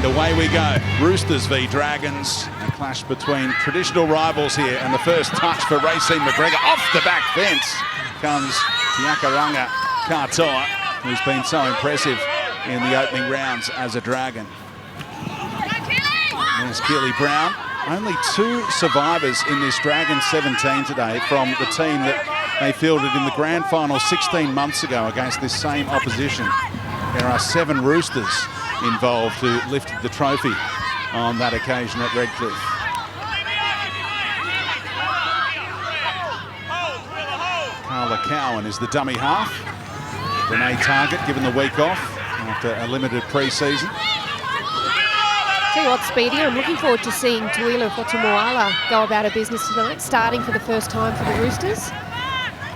And away we go. Roosters v Dragons. A clash between traditional rivals here. And the first touch for Racine McGregor. Off the back fence comes Yakaranga Katoa, who's been so impressive in the opening rounds as a Dragon. There's Keely Brown. Only 2 survivors in this Dragon 17 today from the team that they fielded in the grand final 16 months ago against this same opposition. There are 7 Roosters involved who lifted the trophy on that occasion at Redcliffe. Carla Cowan is the dummy half. Renee Target given the week off after a limited pre-season. Tell you what, Speedy, I'm looking forward to seeing Tuila Fotumoala go about her business tonight, starting for the first time for the Roosters.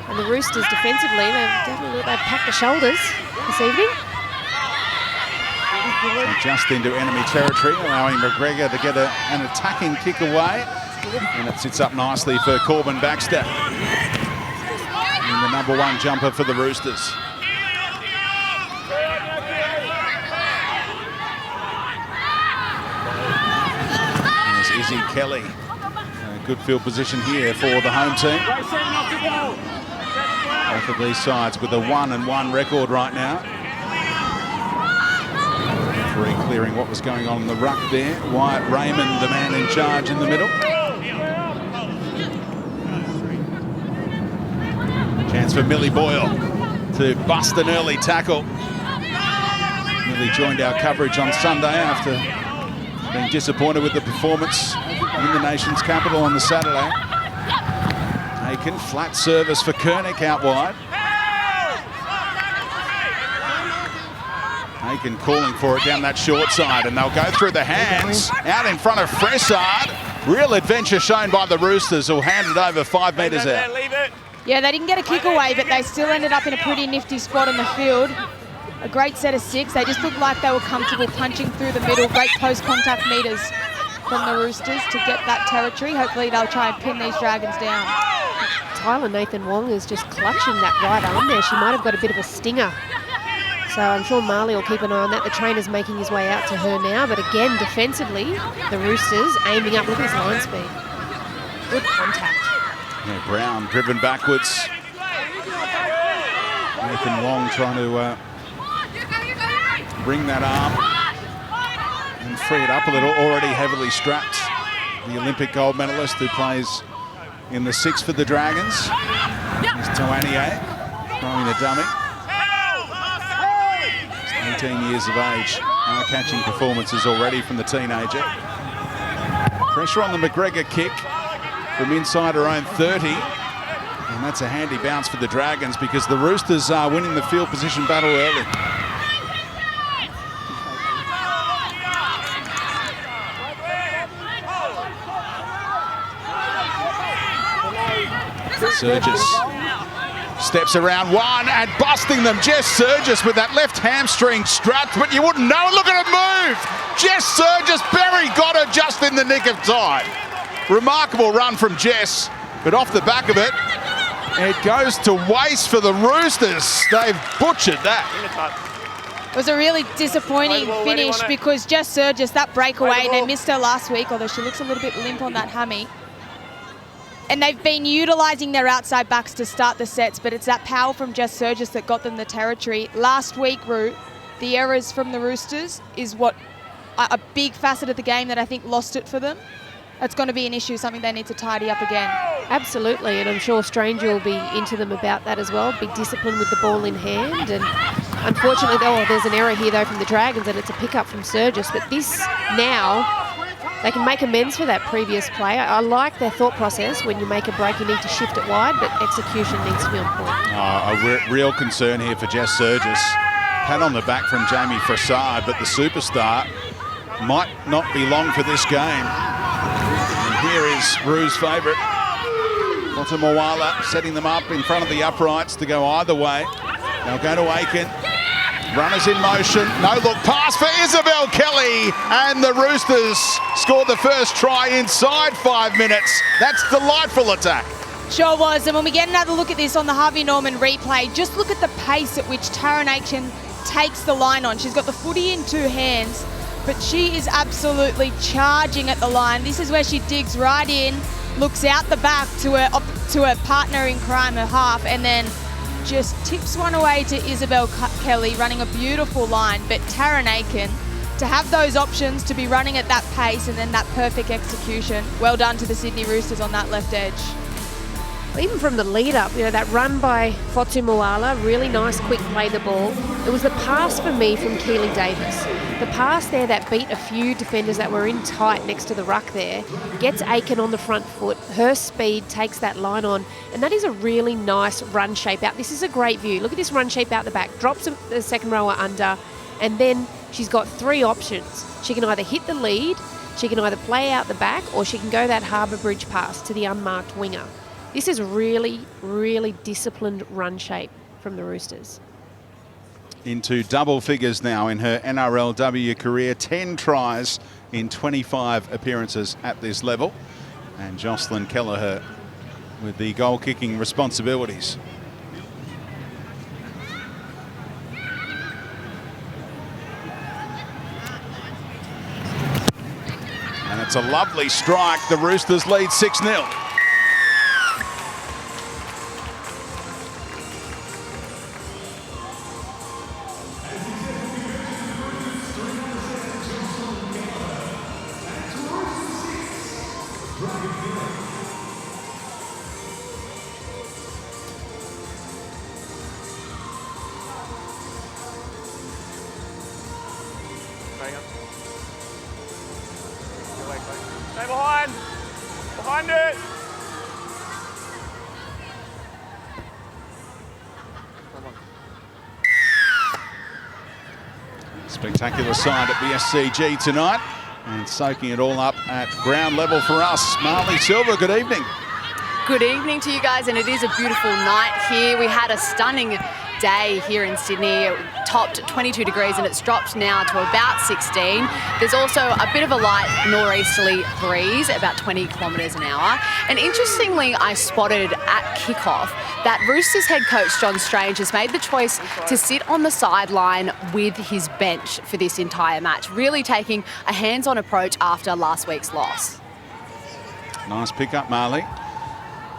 And the Roosters defensively, they've packed the shoulders this evening. Just into enemy territory, allowing McGregor to get an attacking kick away. And it sits up nicely for Corbin Baxter. And the #1 jumper for the Roosters. Izzy Kelly, a good field position here for the home team. Both of these sides with a 1-1 record right now. Referee clearing what was going on in the ruck there. Wyatt Raymond, the man in charge in the middle. Chance for Millie Boyle to bust an early tackle. Millie joined our coverage on Sunday after being disappointed with the performance in the nation's capital on the Saturday. Aiken, flat service for Kernick out wide. Aiken calling for it down that short side, and they'll go through the hands out in front of Fressard. Real adventure shown by the Roosters, who'll hand it over 5 metres out. Yeah, they didn't get a kick away, but they still ended up in a pretty nifty spot on the field. A great set of 6. They just looked like they were comfortable punching through the middle. Great post-contact meters from the Roosters to get that territory. Hopefully they'll try and pin these Dragons down. Tyler Nathan Wong is just clutching that right arm there. She might have got a bit of a stinger. So I'm sure Marley will keep an eye on that. The trainer's making his way out to her now. But again, defensively, the Roosters aiming up. Look at his line speed. Good contact. Yeah, Brown driven backwards. Nathan Wong trying to bring that arm and free it up a little. Already heavily strapped. The Olympic gold medalist who plays in the 6 for the Dragons. Here's Toanier throwing the dummy. 18 years of age. Eye-catching performances already from the teenager. Pressure on the McGregor kick from inside her own 30. And that's a handy bounce for the Dragons because the Roosters are winning the field position battle early. Surgis steps around one and busting them. Jess Surgis with that left hamstring strut, but you wouldn't know. Look at it move. Jess Surgis, Berry got her just in the nick of time. Remarkable run from Jess, but off the back of it, it goes to waste for the Roosters. They've butchered that. It was a really disappointing finish because Jess Surgis, that breakaway, they missed her last week, although she looks a little bit limp on that hammy. And they've been utilising their outside backs to start the sets, but it's that power from Jess Surgis that got them the territory. Last week, Root, the errors from the Roosters is what a big facet of the game that I think lost it for them. That's going to be an issue, something they need to tidy up again. Absolutely, and I'm sure Stranger will be into them about that as well. Be disciplined with the ball in hand. And unfortunately, there's an error here, though, from the Dragons, and it's a pick-up from Surgis. But this now, they can make amends for that previous play. I like their thought process. When you make a break, you need to shift it wide, but execution needs to be on point. A real concern here for Jess Surgis. Pat on the back from Jamie Fressard, but the superstar might not be long for this game. And here is Rue's favourite, Fotumoala, setting them up in front of the uprights to go either way. They'll go to Aiken. Runners in motion. No look pass for Isabel Kelly. And the Roosters scored the first try inside 5 minutes. That's delightful attack. Sure was. And when we get another look at this on the Harvey Norman replay, just look at the pace at which Taryn Aiken takes the line on. She's got the footy in 2 hands, but she is absolutely charging at the line. This is where she digs right in, looks out the back to her partner in crime, her half, and then just tips one away to Isabel Kelly, running a beautiful line. But Taryn Aiken, to have those options, to be running at that pace and then that perfect execution, well done to the Sydney Roosters on that left edge. Even from the lead up, you know, that run by Fotu Moala, really nice quick play the ball. It was the pass for me from Keely Davis. The pass there that beat a few defenders that were in tight next to the ruck there, gets Aiken on the front foot, her speed takes that line on, and that is a really nice run shape out. This is a great view. Look at this run shape out the back, drops the second rower under, and then she's got three options. She can either hit the lead, she can either play out the back, or she can go that Harbour Bridge pass to the unmarked winger. This is really, really disciplined run shape from the Roosters. Into double figures now in her NRLW career, 10 tries in 25 appearances at this level. And Jocelyn Kelleher with the goal-kicking responsibilities. And it's a lovely strike. The Roosters lead 6-0. Stay behind. Behind it. Spectacular side at the SCG tonight, and soaking it all up at ground level for us. Marley Silva, good evening. Good evening to you guys, and it is a beautiful night here. We had a stunning day here in Sydney. It topped 22 degrees and it's dropped now to about 16. There's also a bit of a light nor'easterly breeze, about 20 kilometres an hour. And interestingly, I spotted at kickoff that Roosters head coach John Strange has made the choice to sit on the sideline with his bench for this entire match, really taking a hands-on approach after last week's loss. Nice pick-up, Marley.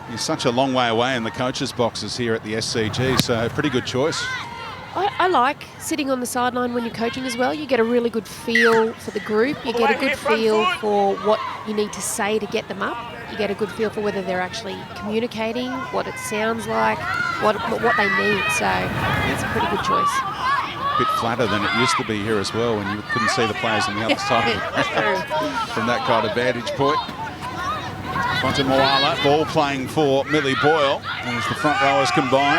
You're such a long way away in the coaches' boxes here at the SCG, so pretty good choice. I like sitting on the sideline when you're coaching as well. You get a really good feel for the group. You get a good feel for what you need to say to get them up. You get a good feel for whether they're actually communicating, what it sounds like, what they need. So it's a pretty good choice. A bit flatter than it used to be here as well, when you couldn't see the players on the other side from that kind of vantage point. Fonta Moala, ball playing for Millie Boyle as the front rowers combine.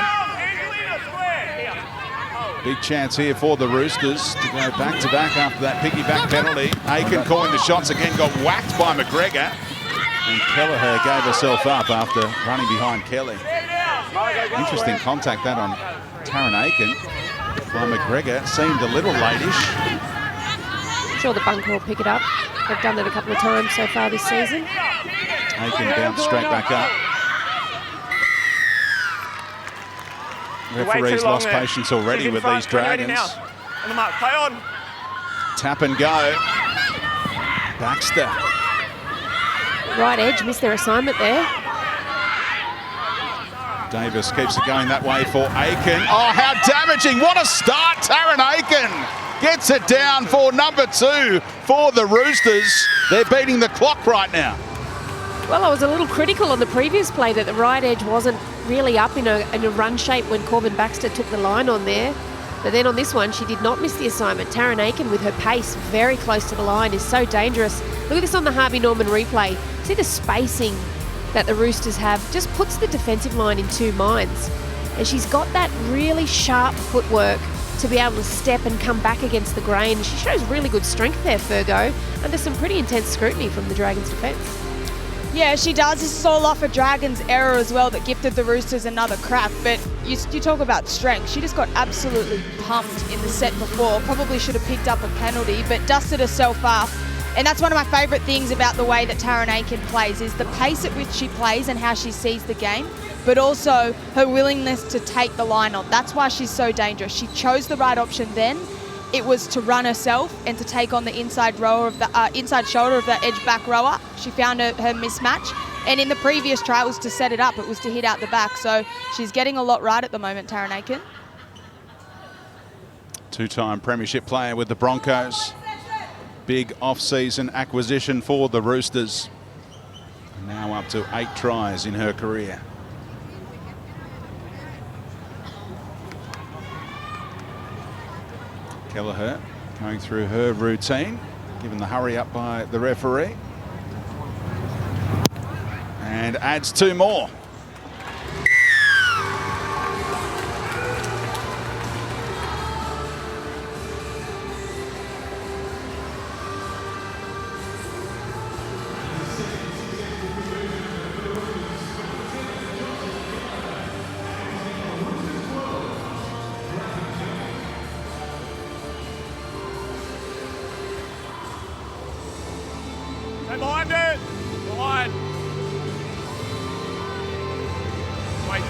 Big chance here for the Roosters to go back-to-back after that piggyback penalty. Aiken calling the shots again, got whacked by McGregor. And Kelleher gave herself up after running behind Kelly. Interesting contact that on Taryn Aiken by McGregor. Seemed a little late-ish. I'm sure the bunker will pick it up. They've done it a couple of times so far this season. Aiken bounced straight back up. Referee's lost patience already with these Dragons. On the mark, play on. Tap and go. Baxter. Right edge missed their assignment there. Davis keeps it going that way for Aiken. Oh, how damaging. What a start. Taryn Aiken gets it down for number 2 for the Roosters. They're beating the clock right now. Well, I was a little critical on the previous play that the right edge wasn't really up in a run shape when Corbin Baxter took the line on there. But then on this one, she did not miss the assignment. Taryn Aiken, with her pace very close to the line, is so dangerous. Look at this on the Harvey Norman replay. See the spacing that the Roosters have, just puts the defensive line in two minds. And she's got that really sharp footwork to be able to step and come back against the grain. She shows really good strength there, Fergo, under some pretty intense scrutiny from the Dragons' defence. Yeah, she does. This is all off a Dragons error as well that gifted the Roosters another crack. But you talk about strength. She just got absolutely pumped in the set before. Probably should have picked up a penalty, but dusted herself off. And that's one of my favourite things about the way that Taryn Aiken plays, is the pace at which she plays and how she sees the game, but also her willingness to take the line on. That's why she's so dangerous. She chose the right option then, it was to run herself and to take on the inside rower of the inside shoulder of the edge back rower. She found her mismatch. And in the previous try, it was to set it up. It was to hit out the back. So she's getting a lot right at the moment, Taryn Aiken. Two-time premiership player with the Broncos. Big off-season acquisition for the Roosters. Now up to 8 tries in her career. Kelleher going through her routine, given the hurry up by the referee. And adds 2 more. Stay behind it. Behind. Wait,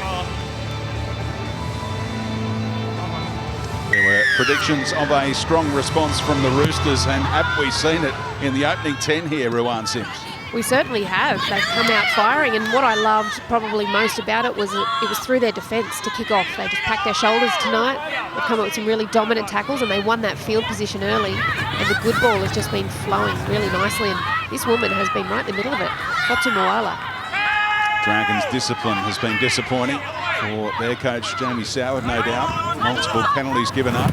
There were predictions of a strong response from the Roosters, and have we seen it in the opening 10 here, Ruan Sims? We certainly have. They've come out firing, and what I loved probably most about it was it was through their defence to kick off. They just packed their shoulders tonight. They've come up with some really dominant tackles, and they won that field position early, and the good ball has just been flowing really nicely, and this woman has been right in the middle of it. Fotu Moala. Dragons' discipline has been disappointing for their coach, Jamie Soward, no doubt. Multiple penalties given up.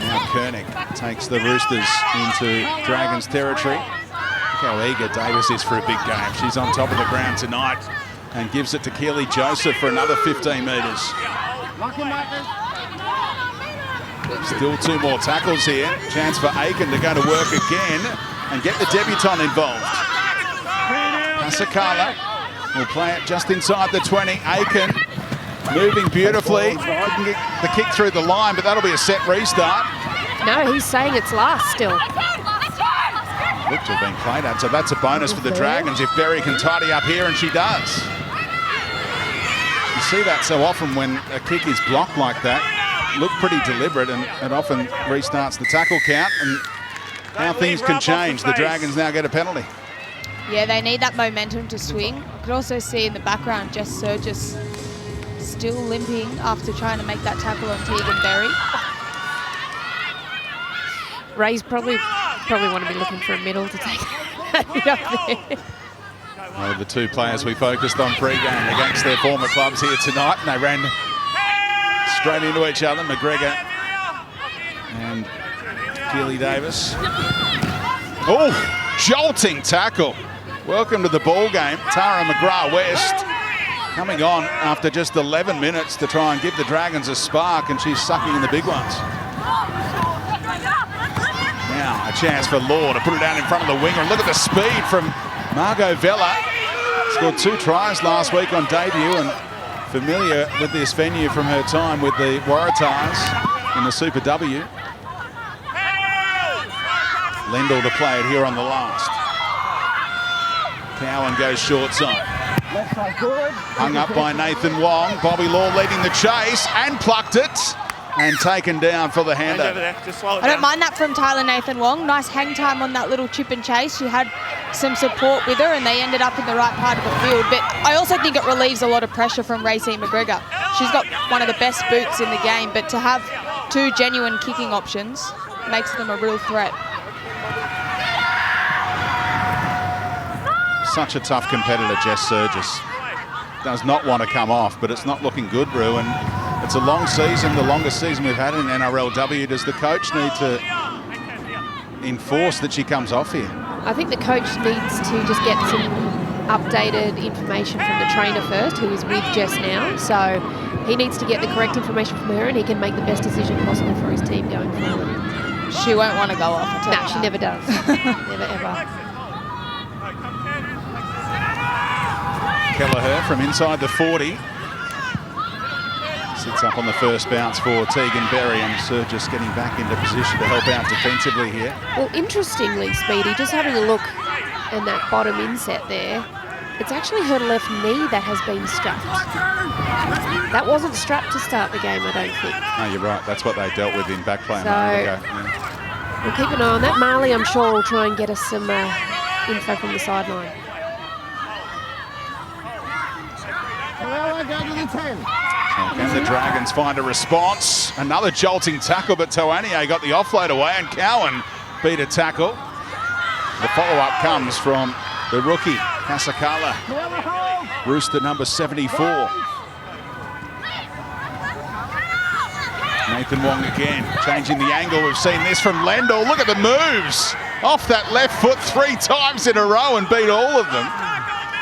Now Koenig takes the Roosters into Dragons' territory. Look how eager Davis is for a big game. She's on top of the ground tonight and gives it to Keely Joseph for another 15 metres. Still 2 more tackles here. Chance for Aiken to go to work again and get the debutant involved. Pasakala will play it just inside the 20. Aiken moving beautifully. Couldn't get the kick through the line, but that'll be a set restart. No, he's saying it's last still. Looked to have been played at, so that's a bonus for the Dragons if Berry can tidy up here, and she does. You see that so often when a kick is blocked like that. Look pretty deliberate, and it often restarts the tackle count, and how things can change. The Dragons now get a penalty. Yeah, they need that momentum to swing. You could also see in the background Jess Surgis still limping after trying to make that tackle on Tegan Berry. Ray's probably want to be looking for a middle to take it up there. Well, the 2 players we focused on pre-game against their former clubs here tonight, and they ran straight into each other, McGregor and Keely Davis. Oh, jolting tackle. Welcome to the ball game. Tara McGrath-West coming on after just 11 minutes to try and give the Dragons a spark, and she's sucking in the big ones. Now a chance for Law to put it out in front of the winger, and look at the speed from Margot Vella. Scored 2 tries last week on debut, and familiar with this venue from her time with the Waratahs in the Super W. Lendl to play it here on the last. Cowan goes short side. Hung up by Nathan Wong. Bobby Law leading the chase and plucked it and taken down for the handover. I don't mind that from Tyler Nathan Wong. Nice hang time on that little chip and chase. She had some support with her and they ended up in the right part of the field. But I also think it relieves a lot of pressure from Racine McGregor. She's got one of the best boots in the game, but to have 2 genuine kicking options makes them a real threat. Such a tough competitor, Jess Surgis. Does not want to come off, but it's not looking good, Rue. And it's a long season, the longest season we've had in NRLW. Does the coach need to enforce that she comes off here? I think the coach needs to just get some updated information from the trainer first, who is with Jess now. So he needs to get the correct information from her and he can make the best decision possible for his team going forward. She won't want to go off. No, she never does. Never, ever. Kelleher from inside the 40. Sits up on the first bounce for Tegan Berry, and Surgis getting back into position to help out defensively here. Well, interestingly, Speedy, just having a look in that bottom inset there, It's actually her left knee that has been strapped. That wasn't strapped to start the game, I don't think. No, you're right. That's what they dealt with in back play a moment ago. Yeah. We'll keep an eye on that. Marley, I'm sure, will try and get us some info from the sideline. Can the Dragons find a response? Another jolting tackle, but Toania got the offload away and Cowan beat a tackle. The follow-up comes from the rookie, Kasakala, Rooster number 74. Nathan Wong again, changing the angle. We've seen this from Lendl. Look at the moves. Off that left foot 3 times in a row and beat all of them.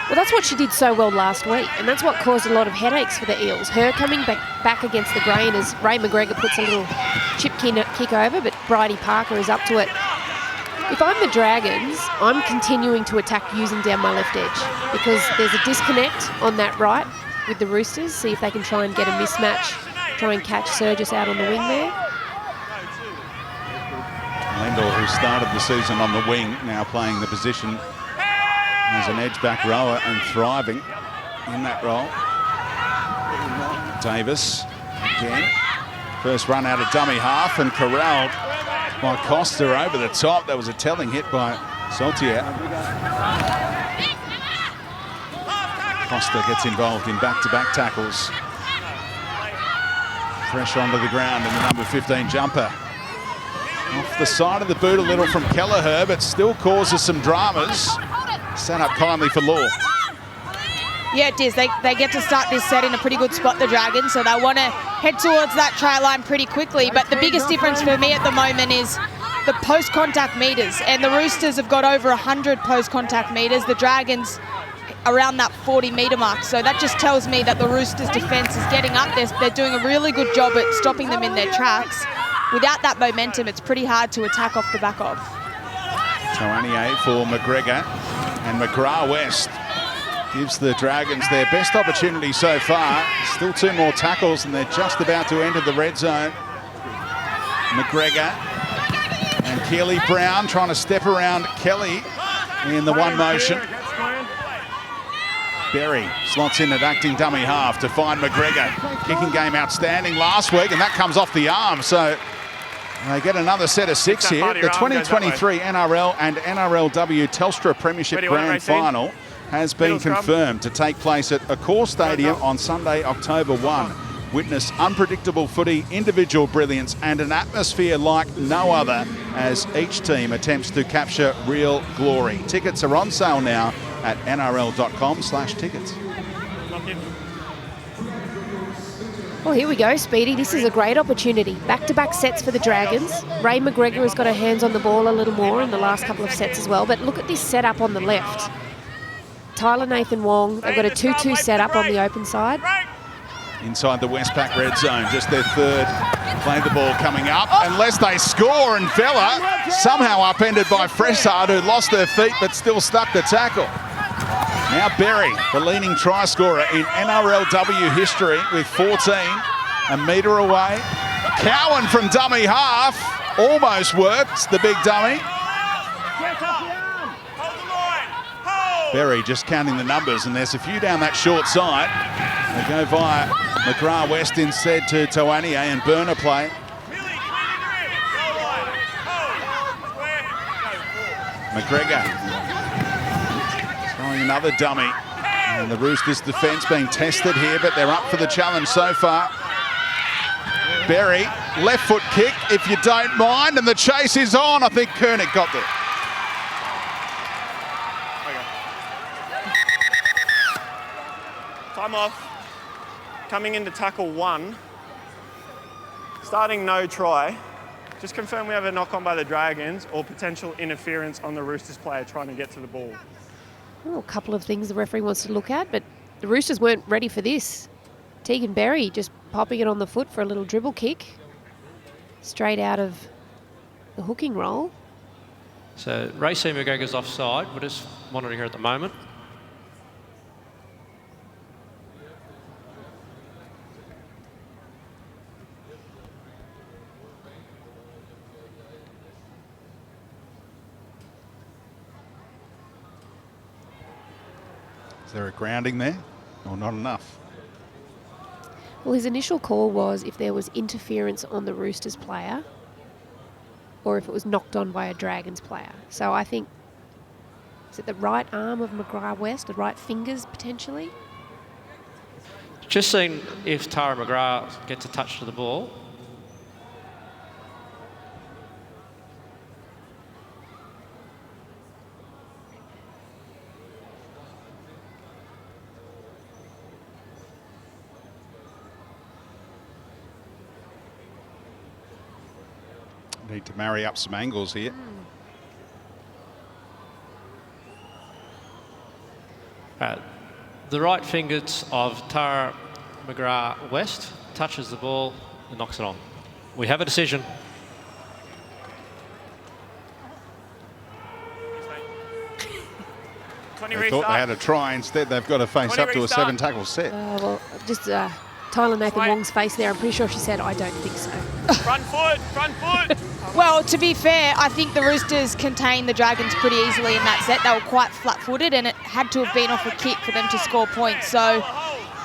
Well, that's what she did so well last week, and that's what caused a lot of headaches for the Eels. Her coming back against the grain as Ray McGregor puts a little chip kick over, but Bridie Parker is up to it. If I'm the Dragons, I'm continuing to attack using down my left edge because there's a disconnect on that right with the Roosters. See if they can try and get a mismatch, try and catch Surgis out on the wing there. Lendl, who started the season on the wing, now playing the position as an edge-back rower and thriving in that role. Davis again. First run out of dummy half and corralled by Costa over the top. That was a telling hit by Sautier. Costa gets involved in back-to-back tackles. Pressure onto the ground and the number 15 jumper. Off the side of the boot a little from Kelleher, but still causes some dramas. Set up kindly for Law. Yeah, it is. They get to start this set in a pretty good spot, the Dragons, so they want to head towards that try line pretty quickly. But the biggest difference for me at the moment is the post-contact meters. And the Roosters have got over 100 post-contact meters. The Dragons around that 40-meter mark. So that just tells me that the Roosters' defence is getting up there. They're doing a really good job at stopping them in their tracks. Without that momentum, it's pretty hard to attack off the back of. Toania for McGregor. And McGrath-West gives the Dragons their best opportunity so far. Still 2 more tackles and they're just about to enter the red zone. McGregor and Keely Brown trying to step around Kelly in the one motion. Berry slots in at acting dummy half to find McGregor. Kicking game outstanding last week and that comes off the arm. So they get another set of 6 here. The 2023 NRL and NRLW Telstra Premiership Grand Final has been confirmed to take place at Accor Stadium on Sunday, October 1. Witness unpredictable footy, individual brilliance and an atmosphere like no other as each team attempts to capture real glory. Tickets are on sale now at nrl.com/tickets. Well, here we go, Speedy. This is a great opportunity. Back-to-back sets for the Dragons. Ray McGregor has got her hands on the ball a little more in the last couple of sets as well. But look at this setup on the left. Tyler Nathan Wong, they've got a 2-2 setup on the open side. Inside the Westpac red zone, just their third play the ball coming up. Unless they score, and Vella somehow upended by Fressard, who lost her feet but still stuck the tackle. Now Berry, the leading try scorer in NRLW history with 14, a metre away. Cowan from dummy half, almost works, the big dummy. Berry just counting the numbers, and there's a few down that short side. They go via McGrath-West instead to Toania and Burner play. McGregor. Another dummy, and the Roosters' defence being tested here, but they're up for the challenge so far. Berry, left foot kick, if you don't mind, and the chase is on. I think Koenig got there. Time off. Coming into tackle 1. Starting no try. Just confirm we have a knock on by the Dragons or potential interference on the Roosters player trying to get to the ball. Oh, a couple of things the referee wants to look at, but the Roosters weren't ready for this. Tegan Berry just popping it on the foot for a little dribble kick. Straight out of the hooking roll. So Ray C. McGregor's offside. We're just monitoring her at the moment. Is there a grounding there or not enough? Well, his initial call was if there was interference on the Roosters player or if it was knocked on by a Dragons player. So I think, is it the right arm of McGrath West, the right fingers potentially? Just seeing if Tara McGrath gets a touch to the ball. Need to marry up some angles here. The right fingers of Tara McGrath West touches the ball and knocks it on. We have a decision. They thought they had a try. Instead, they've got to face up to a 7-tackle set. Well, just Tyler Nathan Wong's face there. I'm pretty sure she said, I don't think so. Front foot, front foot. Well, to be fair, I think the Roosters contained the Dragons pretty easily in that set. They were quite flat-footed and it had to have been off a kick for them to score points. So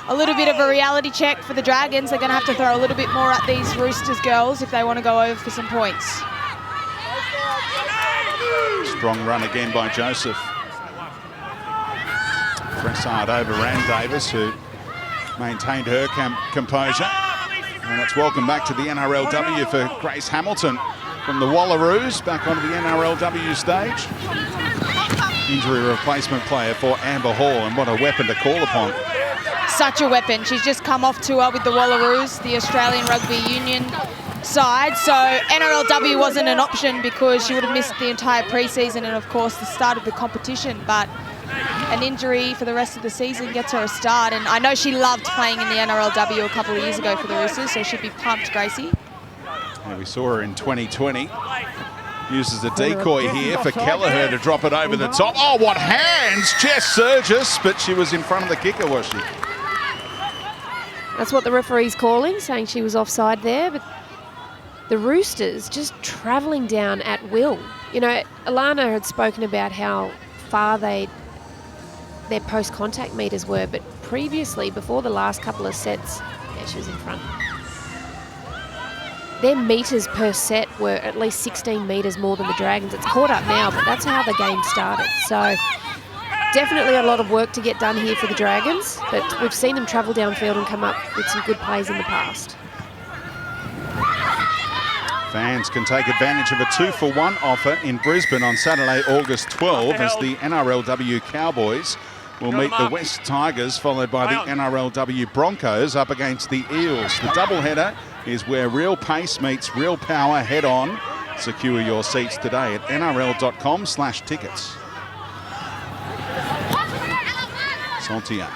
a little bit of a reality check for the Dragons. They're going to have to throw a little bit more at these Roosters girls if they want to go over for some points. Strong run again by Joseph. Bressard overran Davis, who maintained her composure. And it's welcome back to the NRLW for Grace Hamilton from the Wallaroos, back onto the NRLW stage. Injury replacement player for Amber Hall, and what a weapon to call upon. Such a weapon. She's just come off tour with the Wallaroos, the Australian Rugby Union side. So NRLW wasn't an option because she would have missed the entire pre-season and, of course, the start of the competition. But an injury for the rest of the season gets her a start. And I know she loved playing in the NRLW a couple of years ago for the Roosters, so she'd be pumped, Gracie. Yeah, we saw her in 2020. Uses a decoy here for Kelleher to drop it over the top. Oh, what hands! Jess Surgis, but she was in front of the kicker, was she? That's what the referee's calling, saying she was offside there. But the Roosters just travelling down at will. You know, Alana had spoken about how far their post-contact meters were, but previously, before the last couple of sets, yeah, she was in front. Their meters per set were at least 16 meters more than the Dragons. It's caught up now, but that's how the game started. So definitely a lot of work to get done here for the Dragons, but we've seen them travel downfield and come up with some good plays in the past. Fans can take advantage of a 2-for-1 offer in Brisbane on Saturday, August 12, as the NRLW Cowboys will meet the West Tigers, followed by the NRLW Broncos up against the Eels. The doubleheader is where real pace meets real power head-on. Secure your seats today at nrl.com/tickets. Saltier.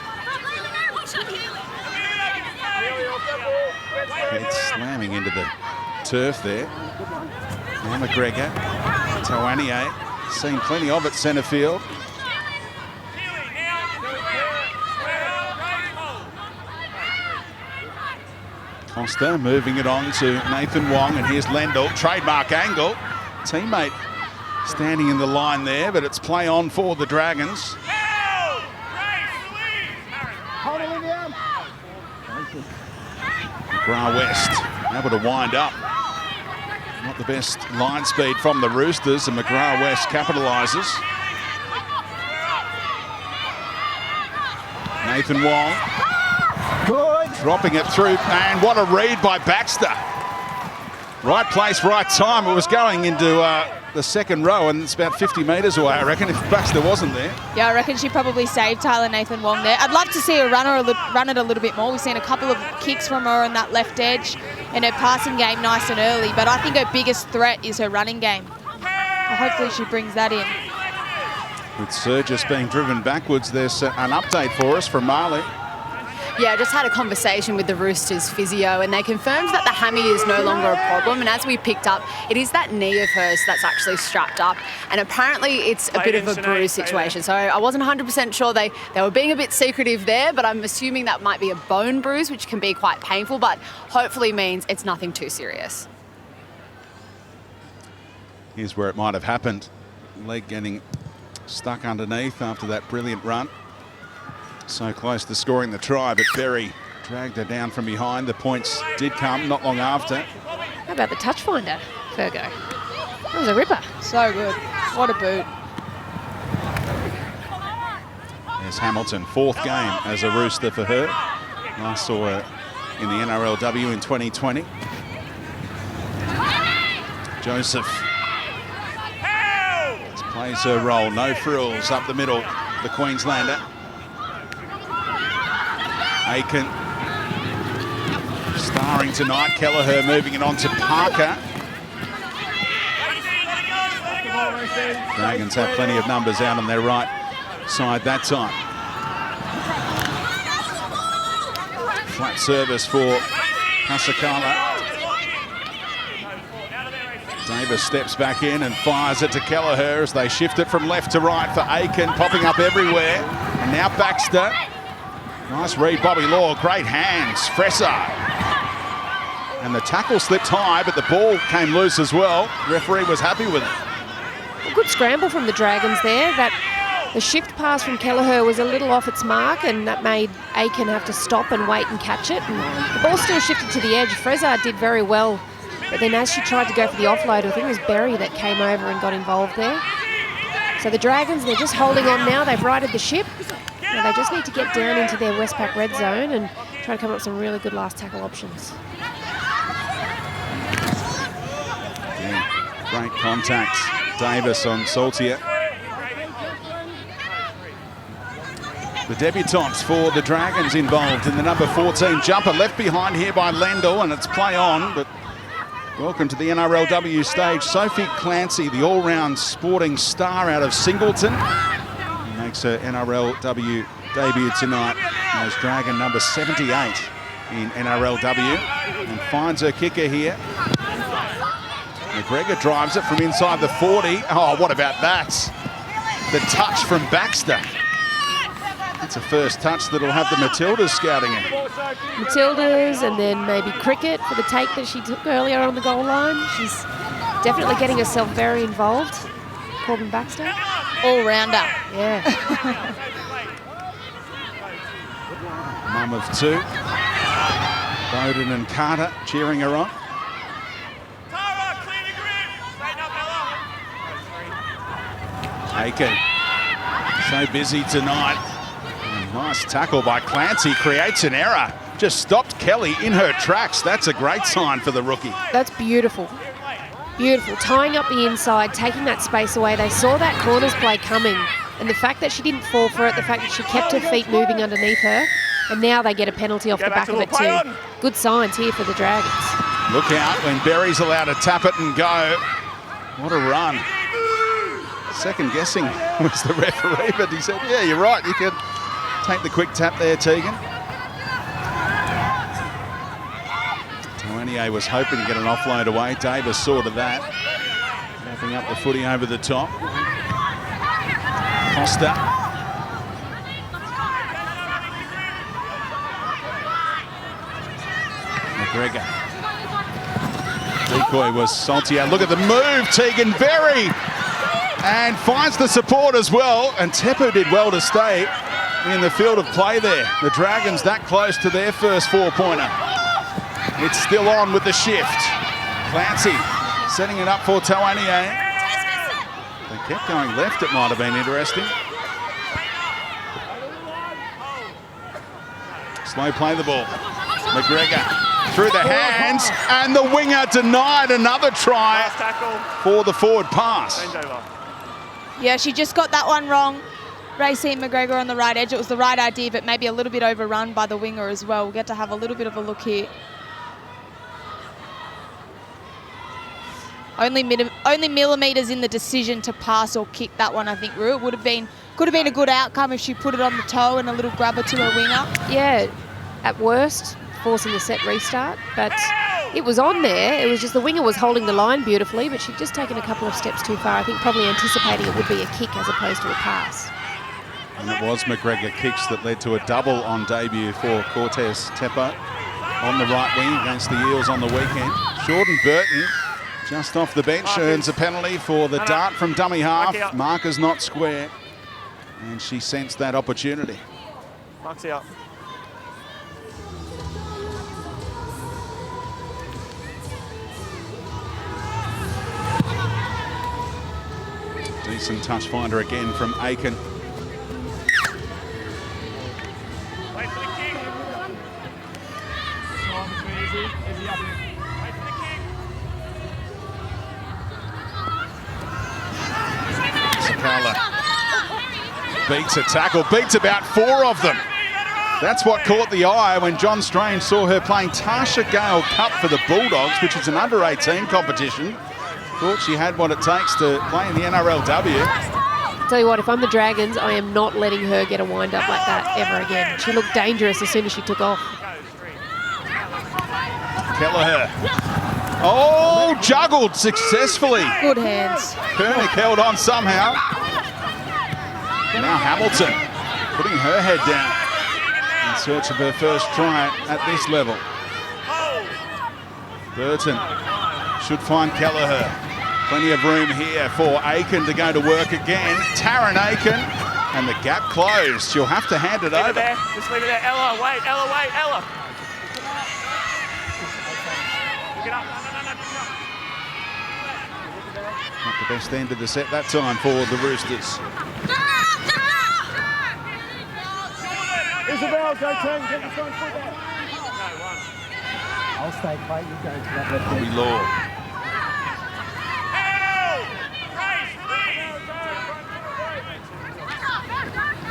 Head slamming into the turf there. Now McGregor, Tawanier, seen plenty of it centre field. Costa moving it on to Nathan Wong, and here's Lendl, trademark angle. Teammate standing in the line there, but it's play on for the Dragons. McGrath West able to wind up. Not the best line speed from the Roosters, and McGrath West capitalises. Nathan Wong. Good. Dropping it through, and what a read by Baxter. Right place, right time. It was going into the second row, and it's about 50 metres away, I reckon, if Baxter wasn't there. Yeah, I reckon she probably saved Tyler Nathan Wong there. I'd love to see her run it a little bit more. We've seen a couple of kicks from her on that left edge and her passing game nice and early, but I think her biggest threat is her running game. Hopefully she brings that in. With Surgis being driven backwards, there's an update for us from Marley. Yeah, I just had a conversation with the Roosters physio, and they confirmed that the hammy is no longer a problem. And as we picked up, it is that knee of hers that's actually strapped up. And apparently it's a bit of a bruise situation. So I wasn't 100% sure they were being a bit secretive there, but I'm assuming that might be a bone bruise, which can be quite painful, but hopefully means it's nothing too serious. Here's where it might have happened. Leg getting stuck underneath after that brilliant run. So close to scoring the try, but Berry dragged her down from behind. The points did come not long after. How about the touch finder, Fergo? That was a ripper. So good. What a boot. There's Hamilton, 4th game as a Rooster for her. Last saw her in the NRLW in 2020. Joseph plays her role, no frills up the middle, the Queenslander. Aiken starring tonight. Kelleher moving it on to Parker. Dragons have plenty of numbers out on their right side that time. Flat service for Pasakala. Davis steps back in and fires it to Kelleher as they shift it from left to right for Aiken, popping up everywhere. And now Baxter. Nice read, Bobby Law. Great hands, Fresser. And the tackle slipped high, but the ball came loose as well. The referee was happy with it. A good scramble from the Dragons there. The shift pass from Kelleher was a little off its mark, and that made Aiken have to stop and wait and catch it. And the ball still shifted to the edge. Fresser did very well. But then as she tried to go for the offload, I think it was Berry that came over and got involved there. So the Dragons, they're just holding on now. They've righted the ship. Now they just need to get down into their Westpac red zone and try to come up with some really good last tackle options. Yeah, great contact. Davis on Saltier. The debutantes for the Dragons involved in the number 14 jumper, left behind here by Lendl, and it's play on, but welcome to the NRLW stage. Sophie Clancy, the all-round sporting star out of Singleton, makes her NRLW debut tonight as Dragon number 78 in NRLW, and finds her kicker here. McGregor drives it from inside the 40. Oh, what about that? The touch from Baxter. It's a first touch that'll have the Matildas scouting it. Matildas, and then maybe Cricket for the take that she took earlier on the goal line. She's definitely getting herself very involved. Corbin Baxter. All-rounder. Yeah. Mum of 2. Bowden and Carter cheering her on. Aiken, so busy tonight. Nice tackle by Clancy, creates an error. Just stopped Kelly in her tracks. That's a great sign for the rookie. That's beautiful. Beautiful. Tying up the inside, taking that space away. They saw that corners play coming. And the fact that she didn't fall for it, the fact that she kept her feet moving underneath her, and now they get a penalty off the back of it too. Good signs here for the Dragons. Look out when Berry's allowed to tap it and go. What a run. Second guessing was the referee, but he said, yeah, you're right, you can take the quick tap there, Tegan. Tavernier was hoping to get an offload away. Davis saw to that. Wrapping up the footy over the top. Costa. McGregor. Decoy was Saltier. Look at the move, Tegan Berry. And finds the support as well. And Tepper did well to stay in the field of play there. The Dragons that close to their first 4-pointer. It's still on with the shift. Clancy setting it up for Tavernier. They kept going left, it might have been interesting. Slow play the ball. McGregor through the hands, and the winger denied another try for the forward pass. Yeah, she just got that one wrong. Racine McGregor on the right edge. It was the right idea, but maybe a little bit overrun by the winger as well. We'll get to have a little bit of a look here. Only millimetres in the decision to pass or kick that one, I think, Rue. It could have been a good outcome if she put it on the toe and a little grubber to her winger. Yeah, at worst, forcing a set restart, but it was on there. It was just the winger was holding the line beautifully, but she'd just taken a couple of steps too far. I think probably anticipating it would be a kick as opposed to a pass. And it was McGregor kicks that led to a double on debut for Cortez Tepper on the right wing against the Eels on the weekend. Jordan Burton just off the bench earns a penalty for the dart from dummy half. Marker's not square, and she sensed that opportunity. Moxie up. Decent touch finder again from Aiken. Wait for the kick. Sakala beats a tackle, beats about 4 of them. That's what caught the eye when John Strange saw her playing Tasha Gale Cup for the Bulldogs, which is an under-18 competition. Thought she had what it takes to play in the NRLW. Tell you what, if I'm the Dragons, I am not letting her get a wind-up like that ever again. She looked dangerous as soon as she took off. Kelleher. Oh, juggled successfully. Good hands. Kernick held on somehow. Now Hamilton putting her head down in search of her first try at this level. Burton should find Kelleher. Plenty of room here for Aiken to go to work again. Taryn Aiken, and the gap closed. She'll have to hand it over. There. Just leave it there. Ella, wait, Ella. Pick it up. No. Not the best end of the set that time for the Roosters. Isabel, go turn, get the front foot out. I'll stay quiet, you go to that left. Bobby Law.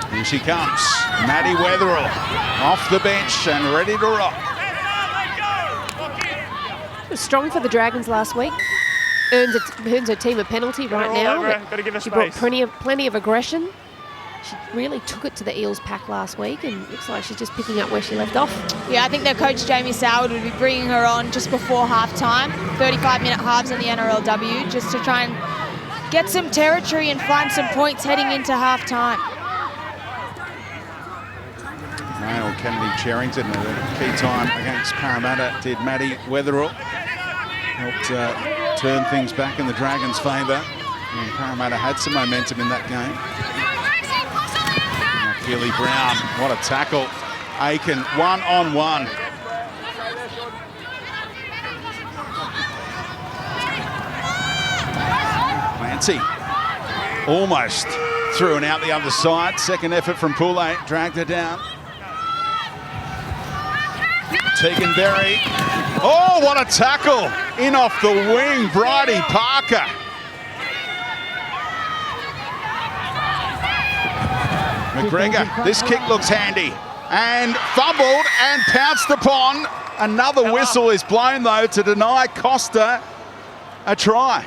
Here she comes. Maddie Wetherell off the bench and ready to rock. She was strong for the Dragons last week. Earns her team a penalty right now. Got to give her She brought space. plenty of aggression. She really took it to the Eels pack last week, and looks like she's just picking up where she left off. Yeah, I think their coach Jamie Soward would be bringing her on just before half-time, 35-minute halves in the NRLW, just to try and get some territory and find some points heading into half-time. Nail Kennedy Cherrington at a key time against Parramatta did Maddie Wetherell. Helped turn things back in the Dragons' favour. And Parramatta had some momentum in that game. Keely Brown, what a tackle. Aiken, 1-on-1. Clancy almost threw and out the other side. Second effort from Poulet, dragged her down. Tegan Berry. Oh, what a tackle. In off the wing, Bridie Parker. McGregor, this kick looks handy. And fumbled and pounced upon. Another whistle is blown, though, to deny Costa a try.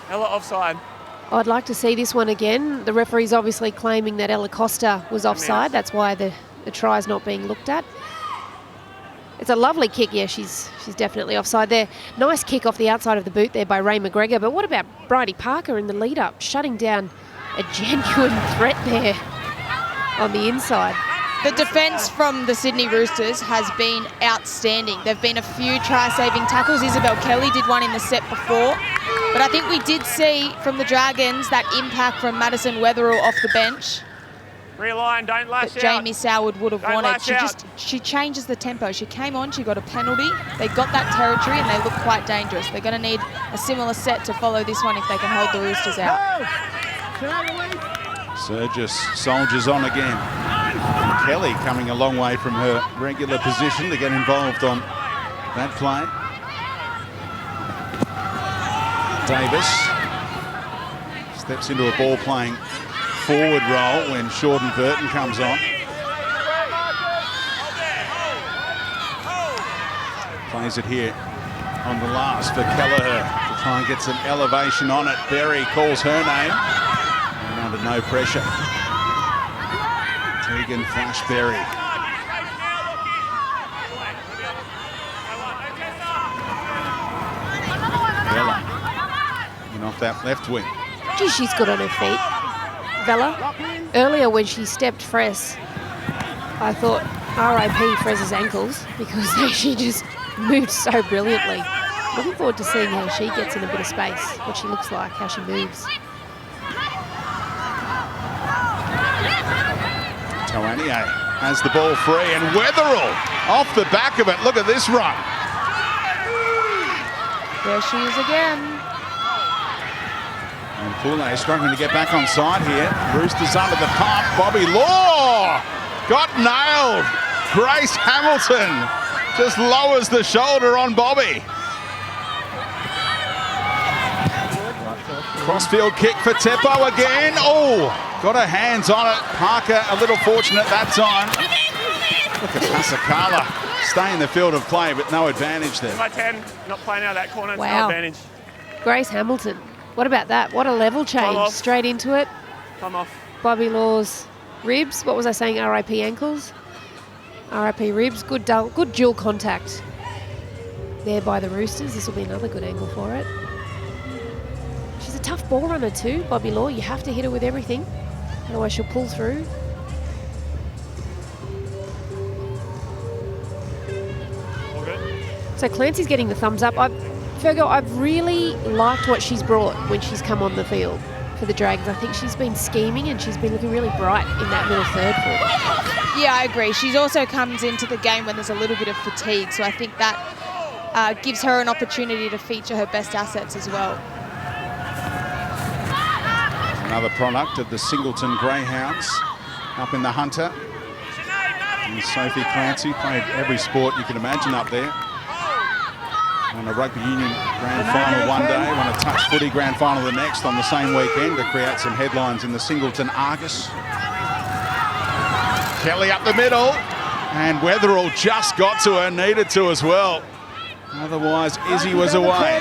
Ella offside. I'd like to see this one again. The referee's obviously claiming that Ella Costa was offside. That's why the try's not being looked at. It's a lovely kick. Yeah, she's definitely offside there. Nice kick off the outside of the boot there by Ray McGregor. But what about Bridie Parker in the lead-up, shutting down a genuine threat there on the inside? The defence from the Sydney Roosters has been outstanding. There have been a few try-saving tackles. Isabel Kelly did one in the set before. But I think we did see from the Dragons that impact from Madison Wetherell off the bench Realign, don't lash that out. Jamie Soward would have Don't wanted. lash She changes the tempo. She came on, she got a penalty. They got that territory and they look quite dangerous. They're going to need a similar set to follow this one if they can hold the Roosters out. Surges soldiers on again. And Kelly coming a long way from her regular position to get involved on that play. Davis steps into a ball playing forward role when Shorten Burton comes on. Plays it here on the last for Kelleher to try and get some elevation on it. Berry calls her name. And under no pressure. Tegan Flashberry. Vella in off that left wing. Gee, she's good on her feet. Vella, earlier when she stepped Frez, I thought RIP Frez's ankles because she just moved so brilliantly. Looking forward to seeing how she gets in a bit of space, what she looks like, how she moves. Tawania has the ball free, and Wetherell off the back of it. Look at this run. There she is again. And Poulet struggling to get back on side here. Roosters under the pump. Bobby Law got nailed. Grace Hamilton just lowers the shoulder on Bobby. Crossfield kick for Teppo again. Oh, got her hands on it. Parker a little fortunate that time. Look at Pasakala stay in the field of play, but no advantage there. By 10, not playing out of that corner, Wow. no advantage. Grace Hamilton. What about that? What a level change. off. Straight into it. Come off. Bobby Law's ribs. What was I saying? RIP ankles. RIP ribs. Good dual contact there by the Roosters. This will be another good angle for it. She's a tough ball runner too, Bobby Law. You have to hit her with everything, otherwise she'll pull through. All good. So Clancy's getting the thumbs up. Fergo, I've really liked what she's brought when she's come on the field for the Dragons. I think she's been scheming and she's been looking really bright in that middle third forward. Yeah, I agree. She's also comes into the game when there's a little bit of fatigue, so I think that gives her an opportunity to feature her best assets as well. Another product of the Singleton Greyhounds up in the Hunter. And Sophie Clancy played every sport you can imagine up there. Won a rugby union grand final one day, won a touch footy grand final the next on the same weekend to create some headlines in the Singleton Argus. Kelly up the middle, and Wetherell just got to her, needed to as well. Otherwise, Izzy was away.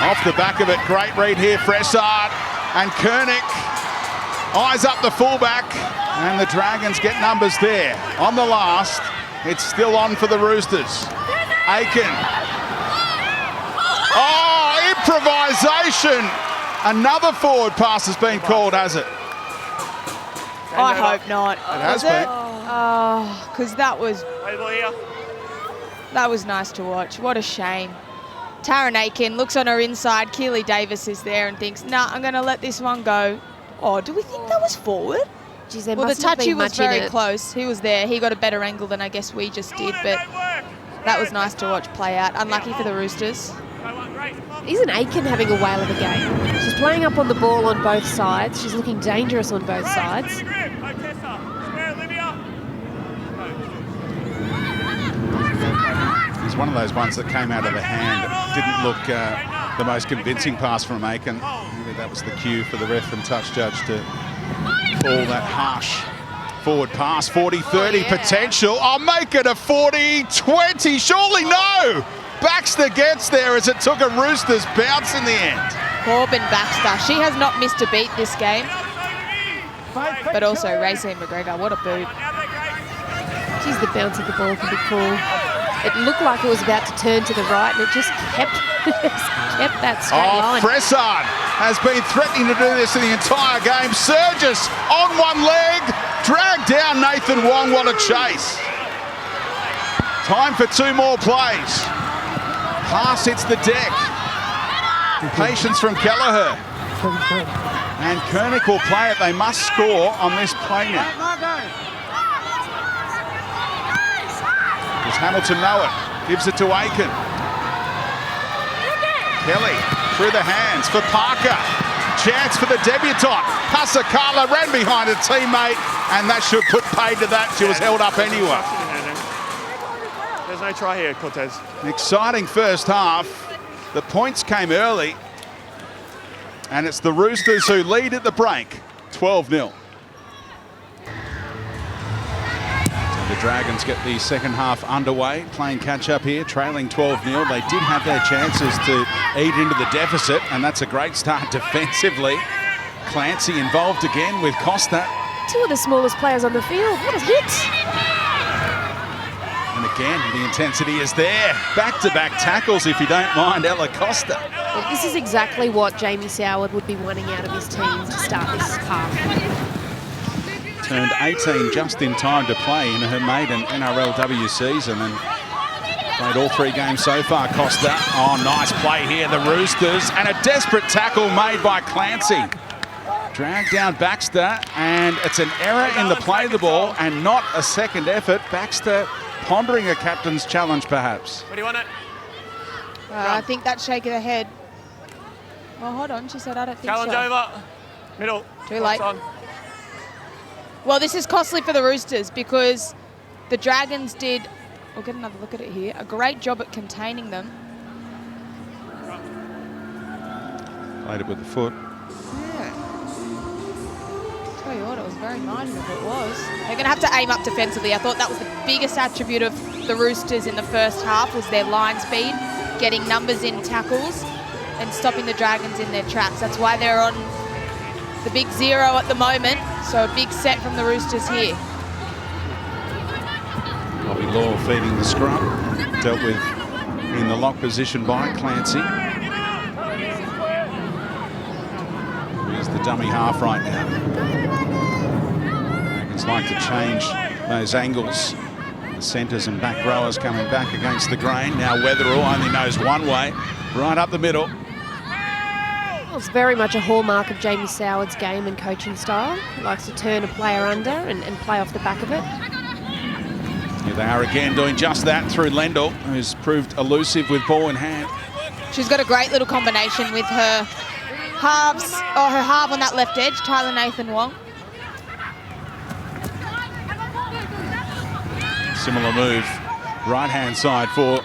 Off the back of it, great read here, Fressard and Koenig. Eyes up the fullback, and the Dragons get numbers there. On the last, it's still on for the Roosters. Aiken. Oh, improvisation. Another forward pass has been called, has it? I hope not. It has been. Oh, because that was Play the ball here. nice to watch. What a shame. Taryn Aiken looks on her inside. Keely Davis is there and thinks, nah, I'm going to let this one go. Oh, do we think that was forward? Geez, there Well, the mustn't have touchy been was much in very it. close. He was there. He got a better angle than I guess we just did, but that was nice to watch play out. Unlucky for the Roosters. Isn't Aiken having a whale of a game? She's playing up on the ball on both sides. She's looking dangerous on both sides. It's one of those ones that came out of the hand. It didn't look the most convincing pass from Aiken. Maybe that was the cue for the ref and touch judge to call that harsh forward pass. 40-30 potential. I'll make it a 40-20. Surely no. Baxter gets there as it took a Roosters bounce in the end. Corbin Baxter. She has not missed a beat this game. But also Racine McGregor. What a boot. Geez, the bounce of the ball can be cool. It looked like it was about to turn to the right, and it just kept that straight line. Fressard has been threatening to do this in the entire game. Surgis on one leg, dragged down Nathan Wong. What a chase. Time for two more plays. Pass hits the deck. Patience from Kelleher. And Koenig will play it. They must score on this play now. Does Hamilton know it? Gives it to Aiken. Kelly through the hands for Parker. Chance for the debutante. Pasakala ran behind a teammate, and that should put paid to that. She was held up anyway. There's no try here, Cortez. An exciting first half. The points came early, and it's the Roosters who lead at the break, 12-0. The Dragons get the second half underway, playing catch-up here, trailing 12-0. They did have their chances to eat into the deficit, and that's a great start defensively. Clancy involved again with Costa. Two of the smallest players on the field. What a hit! And again, the intensity is there. Back-to-back tackles, if you don't mind, Ella Costa. Well, this is exactly what Jamie Soward would be wanting out of his team to start this half. Turned 18 just in time to play in her maiden NRLW season and played all three games so far. Costa, oh, nice play here, the Roosters, and a desperate tackle made by Clancy. Drag down Baxter, and it's an error in the play of the ball and not a second effort. Baxter pondering a captain's challenge, perhaps. Where do you want it? I think that's shaking her head. Well, hold on. She said, I don't think Challenge so. over. Middle. Too late. On. Well, this is costly for the Roosters because the Dragons did, we'll get another look at it here, a great job at containing them. Played it with the foot. Yeah. Tell you what, it was very imaginative, it was. They're going to have to aim up defensively. I thought that was the biggest attribute of the Roosters in the first half was their line speed, getting numbers in tackles and stopping the Dragons in their tracks. That's why they're on the big 0 at the moment. So a big set from the Roosters here. Bobby Law feeding the scrum. Dealt with in the lock position by Clancy. Here's the dummy half right now. Dragons like to change those angles. The centres and back rowers coming back against the grain. Now Weatherall only knows one way, right up the middle. Well, it's very much a hallmark of Jamie Soward's game and coaching style. He likes to turn a player under and play off the back of it. Here they are again doing just that through Lendl, who's proved elusive with ball in hand. She's got a great little combination with her halves, or her half on that left edge, Tyler Nathan Wong. Similar move, right-hand side for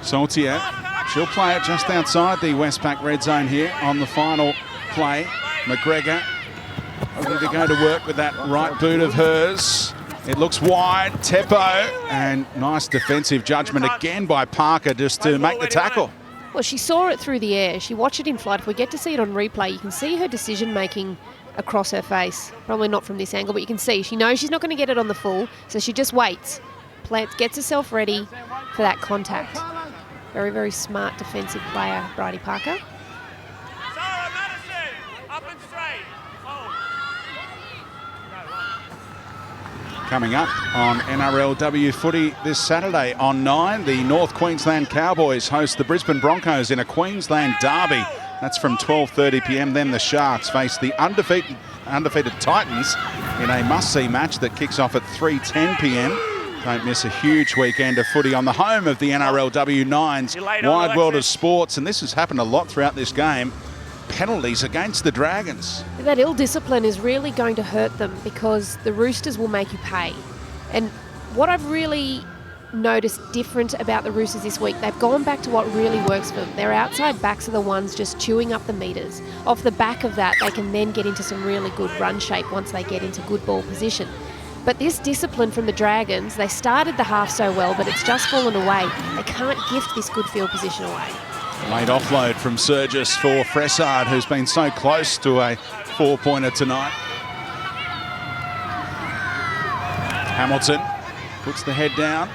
Saltier. She'll play it just outside the Westpac red zone here on the final play. McGregor ready to go to work with that right boot of hers. It looks wide, Teppo, and nice defensive judgment again by Parker just to make the tackle. Well, she saw it through the air. She watched it in flight. If we get to see it on replay, you can see her decision-making across her face. Probably not from this angle, but you can see. She knows she's not going to get it on the full, so she just waits. Gets herself ready for that contact. Very, very smart defensive player, Bridie Parker. Coming up on NRLW footy this Saturday on 9, the North Queensland Cowboys host the Brisbane Broncos in a Queensland derby. That's from 12:30 p.m. Then the Sharks face the undefeated Titans in a must-see match that kicks off at 3:10 p.m. Don't miss a huge weekend of footy on the home of the NRLW 9's wide world of sports, and this has happened a lot throughout this game. Penalties against the Dragons. That ill discipline is really going to hurt them because the Roosters will make you pay. And what I've really noticed different about the Roosters this week, they've gone back to what really works for them. Their outside backs are the ones just chewing up the metres. Off the back of that, they can then get into some really good run shape once they get into good ball position. But this discipline from the Dragons, they started the half so well, but it's just fallen away. They can't gift this good field position away. Late offload from Surgis for Fressard, who's been so close to a 4-pointer tonight. Hamilton puts the head down.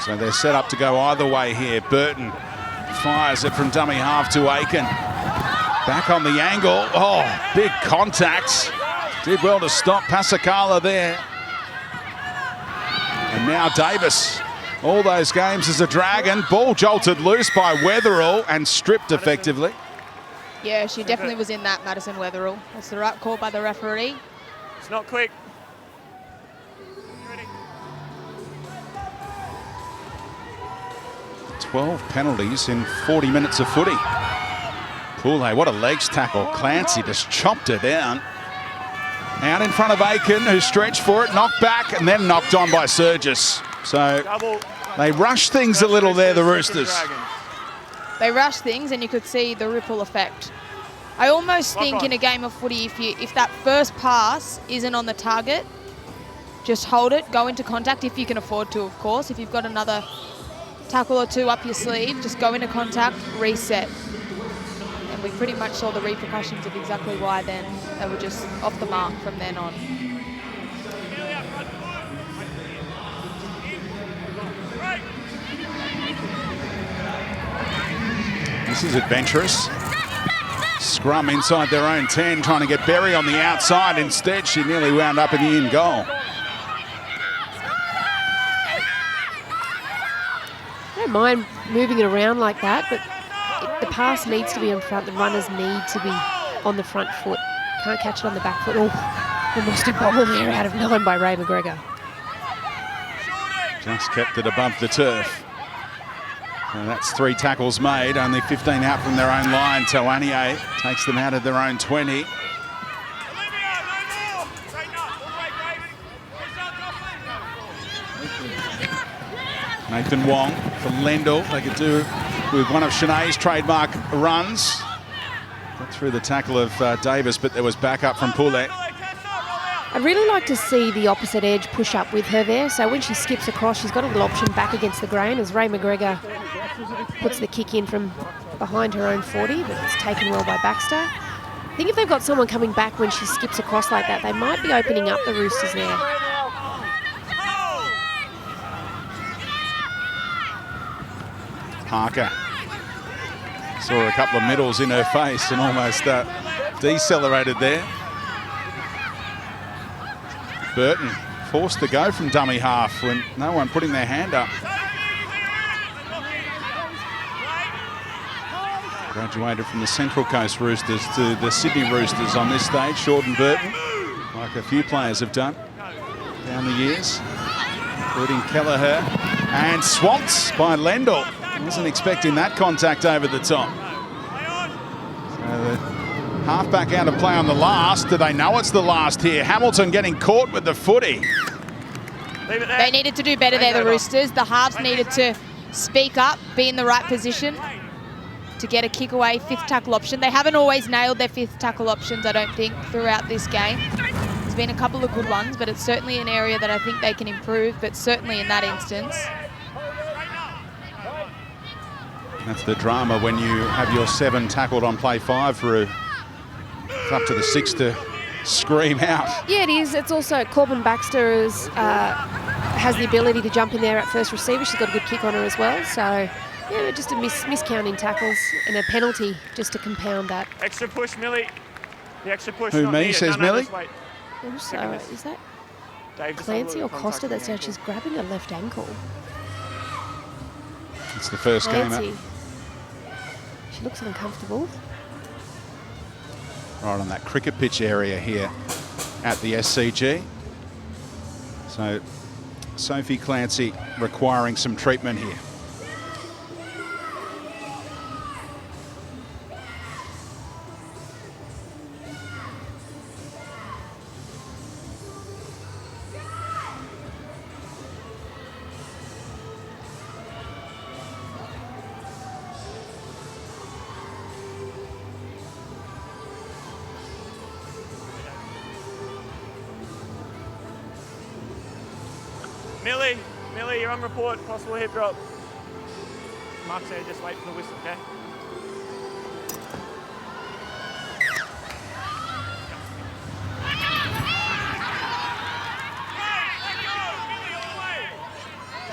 So they're set up to go either way here. Burton fires it from dummy half to Aiken. Back on the angle. Oh, big contact. Did well to stop Pasacala there. And now Davis. All those games as a Dragon. Ball jolted loose by Weatherall and stripped effectively. Yeah, she definitely was in that, Madison Weatherall. That's the right call by the referee. It's not quick. 12 penalties in 40 minutes of footy. Poole, what a legs tackle. Clancy just chopped her down. Out in front of Aiken, who stretched for it, knocked back, and then knocked on by Surgis. So they rushed things a little there, the Roosters. They rushed things, and you could see the ripple effect. I almost think in a game of footy, if that first pass isn't on the target, just hold it, go into contact if you can afford to, of course. If you've got another tackle or two up your sleeve, just go into contact, reset. And we pretty much saw the repercussions of exactly why then. They were just off the mark from then on. This is adventurous. Scrum inside their own 10, trying to get Berry on the outside. Instead, she nearly wound up in the in goal. I don't mind moving it around like that, but the pass needs to be in front. The runners need to be on the front foot. Can't catch it on the back foot. Oh, almost a bobble there out of 9 by Ray McGregor. Just kept it above the turf. So that's 3 tackles made, only 15 out from their own line. Tawanie takes them out of their own 20. Nathan Wong for Lendl. They could do with one of Shanae's trademark runs. Got through the tackle of Davis, but there was backup from Poulet. I'd really like to see the opposite edge push up with her there. So when she skips across, she's got a little option back against the grain as Ray McGregor puts the kick in from behind her own 40, but it's taken well by Baxter. I think if they've got someone coming back when she skips across like that, they might be opening up the Roosters there. Parker saw a couple of middles in her face and almost decelerated there. Burton forced to go from dummy half when no one putting their hand up. Graduated from the Central Coast Roosters to the Sydney Roosters on this stage, Jordan Burton, like a few players have done down the years, including Kelleher, and swamped by Lendl. Wasn't expecting that contact over the top. So the halfback out of play on the last. Do they know it's the last here? Hamilton getting caught with the footy. They needed to do better there, the Roosters. The halves needed to speak up, be in the right position to get a kick away, 5th tackle option. They haven't always nailed their 5th tackle options, I don't think, throughout this game. There's been a couple of good ones, but it's certainly an area that I think they can improve, but certainly in that instance. That's the drama when you have your 7 tackled on play 5 through. It's up to the 6 to scream out. Yeah, it is. It's also Corbin Baxter has the ability to jump in there at first receiver. She's got a good kick on her as well. So, yeah, just a miscount in tackles and a penalty just to compound that. Extra push, Millie. The extra push. Who, me, says Millie? Also, is that Dave, Clancy or Costa that's out? She's grabbing her left ankle. It's the first Clancy. game. She looks uncomfortable. Right on that cricket pitch area here at the SCG. So Sophie Clancy requiring some treatment here. Millie, you're on report, possible hip drop. Mark said just wait for the whistle, okay?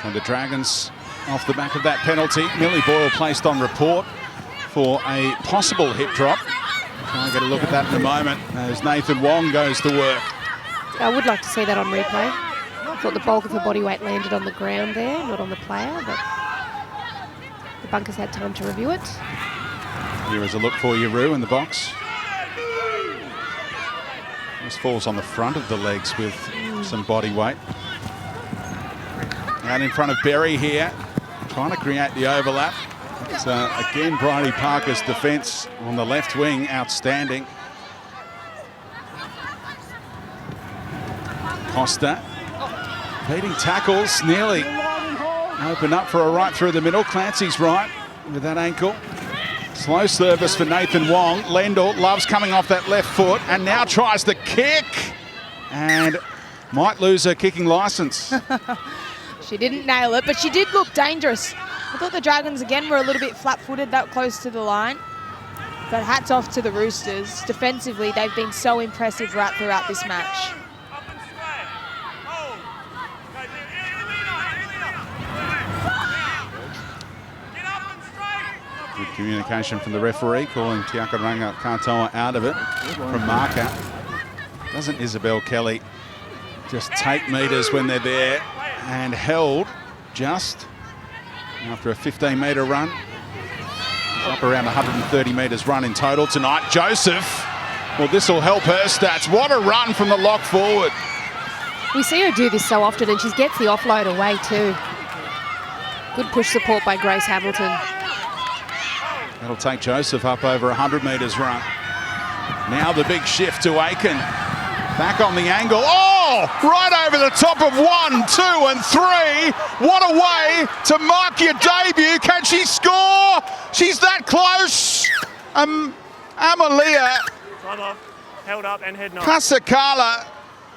So the Dragons off the back of that penalty. Millie Boyle placed on report for a possible hip drop. Try and get a look at that in a moment as Nathan Wong goes to work. I would like to see that on replay. I thought the bulk of her body weight landed on the ground there, not on the player, but the bunkers had time to review it. Here is a look for you, Roo, in the box. This falls on the front of the legs with some body weight. Out in front of Berry here, trying to create the overlap. It's, again, Bridie Parker's defence on the left wing, outstanding. Costa beating tackles, nearly open up for a right through the middle. Clancy's right with that ankle. Slow service for Nathan Wong. Lendl loves coming off that left foot and now tries to kick and might lose her kicking licence. She didn't nail it, but she did look dangerous. I thought the Dragons, again, were a little bit flat-footed, that close to the line. But hats off to the Roosters. Defensively, they've been so impressive right throughout this match. Good communication from the referee, calling Tiakaranga Katoa out of it from marker. Doesn't Isabel Kelly just take metres when they're there and held just after a 15-metre run. Up around 130 metres run in total tonight. Joseph, well, this will help her stats. What a run from the lock forward. We see her do this so often, and she gets the offload away too. Good push support by Grace Hamilton. That'll take Joseph up over 100 metres run. Now the big shift to Aiken. Back on the angle. Oh, right over the top of 1, 2 and 3. What a way to mark your debut. Can she score? She's that close. Amalia Time off. Held up and head knock. Pasakala,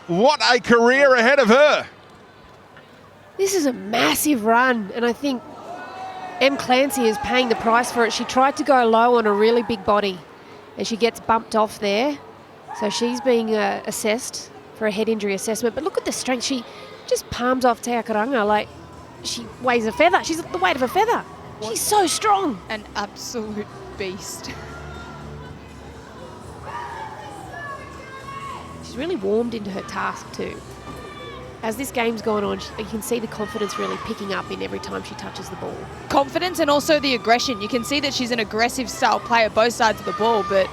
what a career ahead of her. This is a massive run, and I think M. Clancy is paying the price for it. She tried to go low on a really big body, and she gets bumped off there. So she's being assessed for a head injury assessment. But look at the strength. She just palms off Te Akaranga like she weighs a feather. She's the weight of a feather. She's so strong. An absolute beast. She's really warmed into her task too. As this game's gone on, you can see the confidence really picking up in every time she touches the ball. Confidence and also the aggression. You can see that she's an aggressive style player, both sides of the ball, but...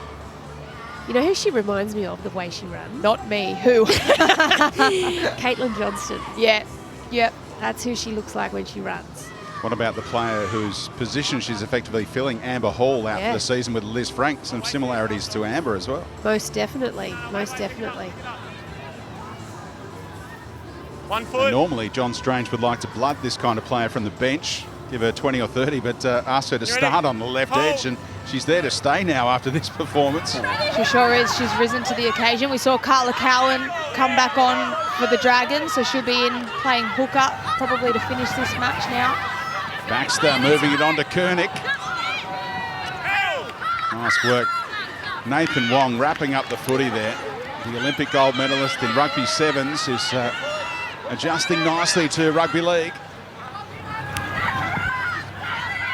You know who she reminds me of, the way she runs? Not me. Who? Caitlin Johnston. Yeah. Yep. That's who she looks like when she runs. What about the player whose position she's effectively filling, Amber Hall, out for the season with Liz Frank? Some similarities to Amber as well. Most definitely. Most definitely. 1 foot. And normally, John Strange would like to blood this kind of player from the bench, give her 20 or 30, but ask her to start on the left edge, and she's there to stay now after this performance. She sure is. She's risen to the occasion. We saw Carla Cowan come back on for the Dragons, so she'll be in playing hooker probably to finish this match now. Baxter moving it on to Koenig. Nice work. Nathan Wong wrapping up the footy there. The Olympic gold medalist in rugby sevens is adjusting nicely to rugby league.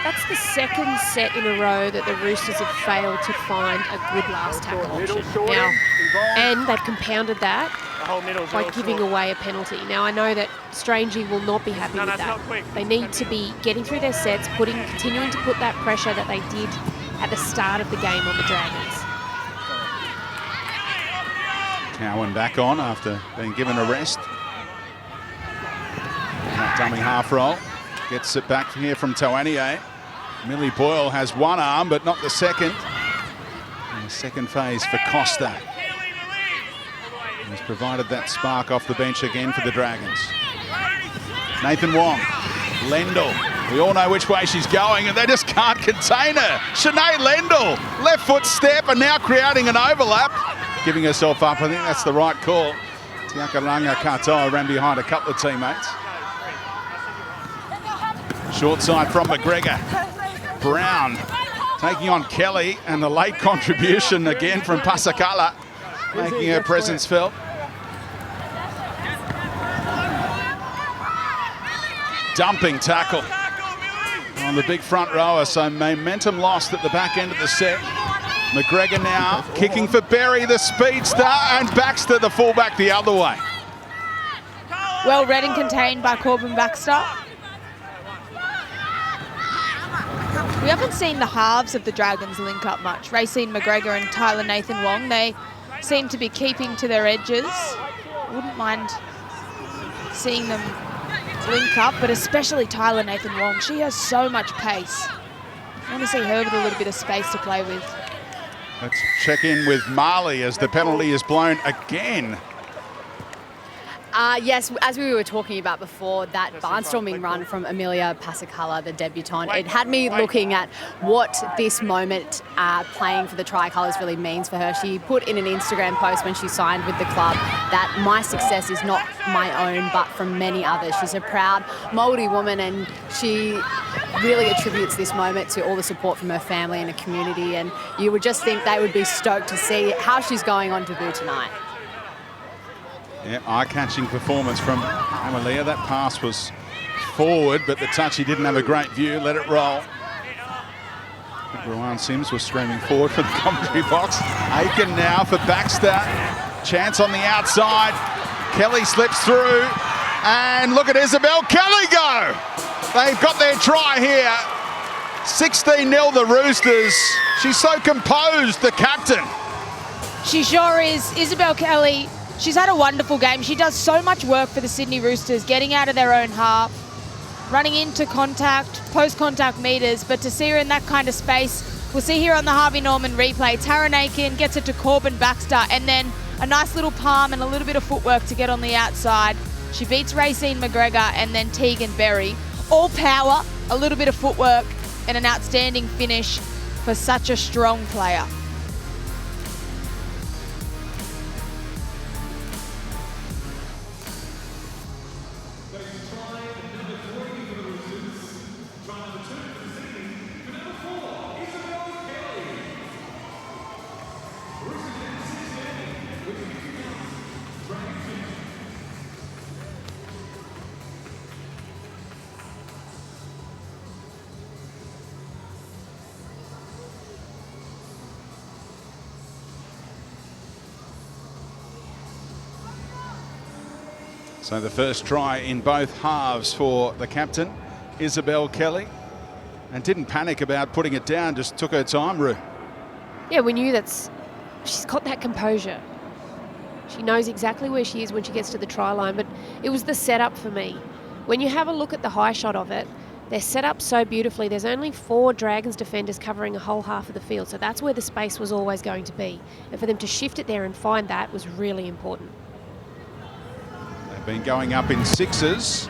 That's the second set in a row that the Roosters have failed to find a good last tackle option. Now, and they've compounded that by giving away a penalty. Now, I know that Strangey will not be happy with that. They need to be getting through their sets, continuing to put that pressure that they did at the start of the game on the Dragons. Cowan back on after being given a rest. And that dummy half roll. Gets it back here from Tawanie. Millie Boyle has one arm, but not the second. And the second phase for Costa. He's provided that spark off the bench again for the Dragons. Nathan Wong, Lendl. We all know which way she's going, and they just can't contain her. Shanae Lendl, left foot step, and now creating an overlap. Giving herself up. I think that's the right call. Te Akaranga Katoa ran behind a couple of teammates. Short side from McGregor. Brown taking on Kelly, and the late contribution again from Pasakala, making her presence felt. Dumping tackle on the big front rower, so momentum lost at the back end of the set. McGregor now kicking for Berry, the speedster, and Baxter, the fullback, the other way. Well read and contained by Corbin Baxter. We haven't seen the halves of the Dragons link up much. Racine McGregor and Tyler Nathan Wong, they seem to be keeping to their edges. Wouldn't mind seeing them link up, but especially Tyler Nathan Wong. She has so much pace. I want to see her with a little bit of space to play with. Let's check in with Marley as the penalty is blown again. Yes, as we were talking about before, that barnstorming run from Amelia Pasakala, the debutant, it had me looking at what this moment playing for the Tricolours really means for her. She put in an Instagram post when she signed with the club that my success is not my own, but from many others. She's a proud Māori woman, and she really attributes this moment to all the support from her family and her community, and you would just think they would be stoked to see how she's going on debut tonight. Yeah, eye-catching performance from Amalia. That pass was forward, but the touch, he didn't have a great view. Let it roll. Rowan Sims was streaming forward from the commentary box. Aiken now for Baxter. Chance on the outside. Kelly slips through. And look at Isabel Kelly go. They've got their try here. 16-0 the Roosters. She's so composed, the captain. She sure is. Isabel Kelly, she's had a wonderful game. She does so much work for the Sydney Roosters, getting out of their own half, running into contact, post-contact meters, but to see her in that kind of space, we'll see here on the Harvey Norman replay, Tara Nakin gets it to Corbin Baxter, and then a nice little palm and a little bit of footwork to get on the outside. She beats Racine McGregor and then Tegan Berry. All power, a little bit of footwork, and an outstanding finish for such a strong player. So the first try in both halves for the captain, Isabel Kelly, and didn't panic about putting it down, just took her time, Roo. Yeah, we knew she's got that composure. She knows exactly where she is when she gets to the try line, but it was the setup for me. When you have a look at the high shot of it, they're set up so beautifully. There's only 4 Dragons defenders covering a whole half of the field, so that's where the space was always going to be. And for them to shift it there and find that was really important. Been going up in 6s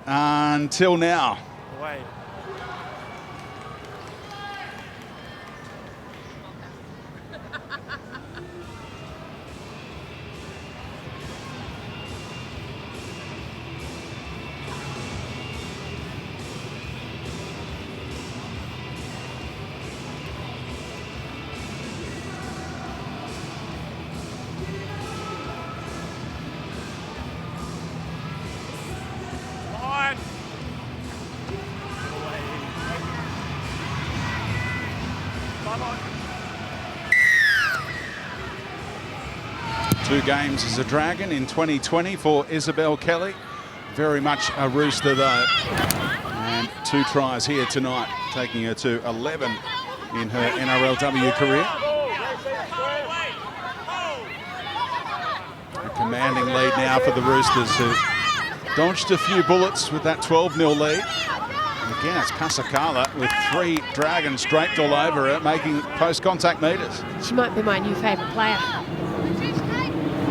until now. Away. Two games as a Dragon in 2020 for Isabel Kelly. Very much a Rooster though. And 2 tries here tonight, taking her to 11 in her NRLW career. A commanding lead now for the Roosters, who dodged a few bullets with that 12-0 lead. And again, it's Pasakala with 3 Dragons draped all over her, making post-contact meters. She might be my new favourite player.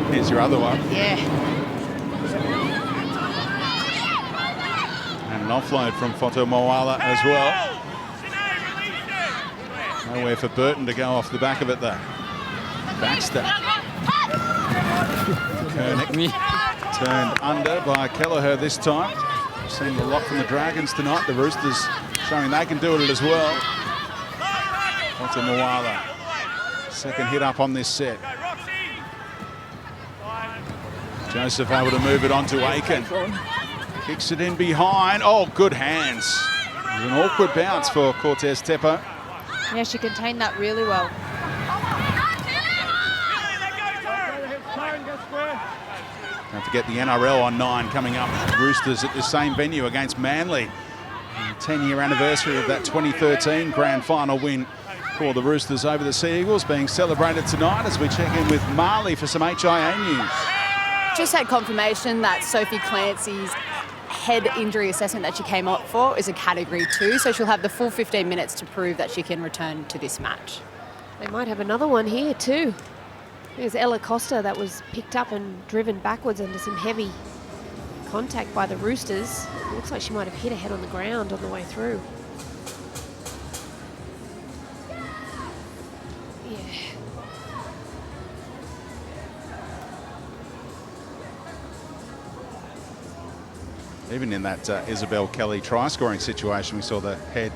Here's your other one. Yeah. And an offload from Foto Moala as well. Nowhere for Burton to go off the back of it though. Baxter. Koenig turned under by Kelleher this time. We've seen a lot from the Dragons tonight. The Roosters showing they can do it as well. Foto Moala. Second hit up on this set. Joseph able to move it on to Aiken. Kicks it in behind. Oh, good hands. It was an awkward bounce for Cortez Teppo. Yeah, she contained that really well. Don't forget the NRL on 9 coming up. Roosters at the same venue against Manly. 10-year anniversary of that 2013 grand final win for the Roosters over the Sea Eagles, being celebrated tonight as we check in with Marley for some HIA news. Just had confirmation that Sophie Clancy's head injury assessment that she came up for is a category 2, so she'll have the full 15 minutes to prove that she can return to this match. They might have another one here too. There's Ella Costa that was picked up and driven backwards under some heavy contact by the Roosters. It looks like she might have hit her head on the ground on the way through. Yeah. Even in that Isabel Kelly try-scoring situation, we saw the head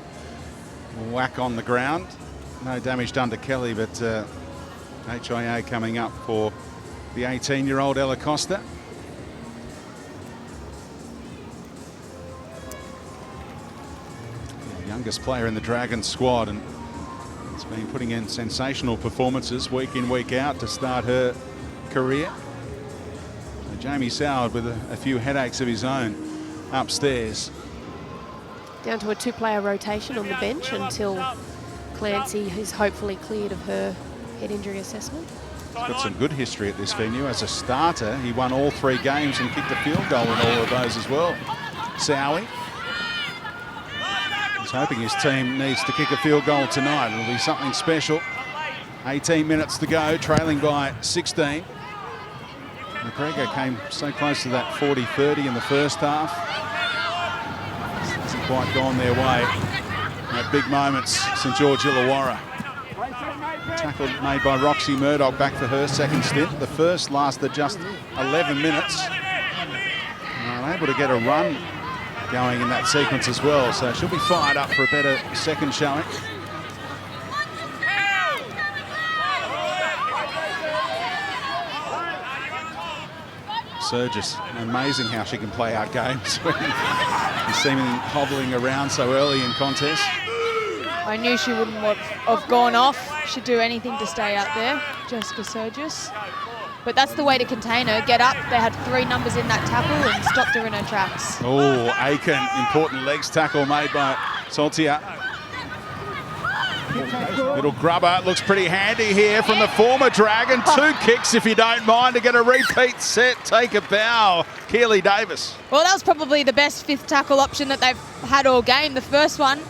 whack on the ground. No damage done to Kelly, but HIA coming up for the 18-year-old Ella Costa. The youngest player in the Dragons squad, and has been putting in sensational performances week in, week out to start her career. So Jamie Soward with a few headaches of his own upstairs. down to a 2-player rotation on the bench until Clancy is hopefully cleared of her head injury assessment. He's got some good history at this venue. As a starter, he won all 3 games and kicked a field goal in all of those as well. Sowie. He's hoping his team needs to kick a field goal tonight. It'll be something special. 18 minutes to go, trailing by 16. McGregor came so close to that 40-30 in the first half. Hasn't quite gone their way. At big moments, St George Illawarra. Tackle made by Roxy Murdoch back for her second stint. The first lasted just 11 minutes. And able to get a run going in that sequence as well. So she'll be fired up for a better second showing. Surges, amazing how she can play out games when she's seeming hobbling around so early in contests. I knew she wouldn't have gone off. She'd do anything to stay out there, Jessica Surges. But that's the way to contain her. Get up. They had 3 numbers in that tackle and stopped her in her tracks. Oh, Aiken, important legs tackle made by Saltia. Little grubber, looks pretty handy here from the former Dragon. 2 kicks if you don't mind to get a repeat set. Take a bow, Keely Davis. Well, that was probably the best 5th tackle option that they've had all game. The first one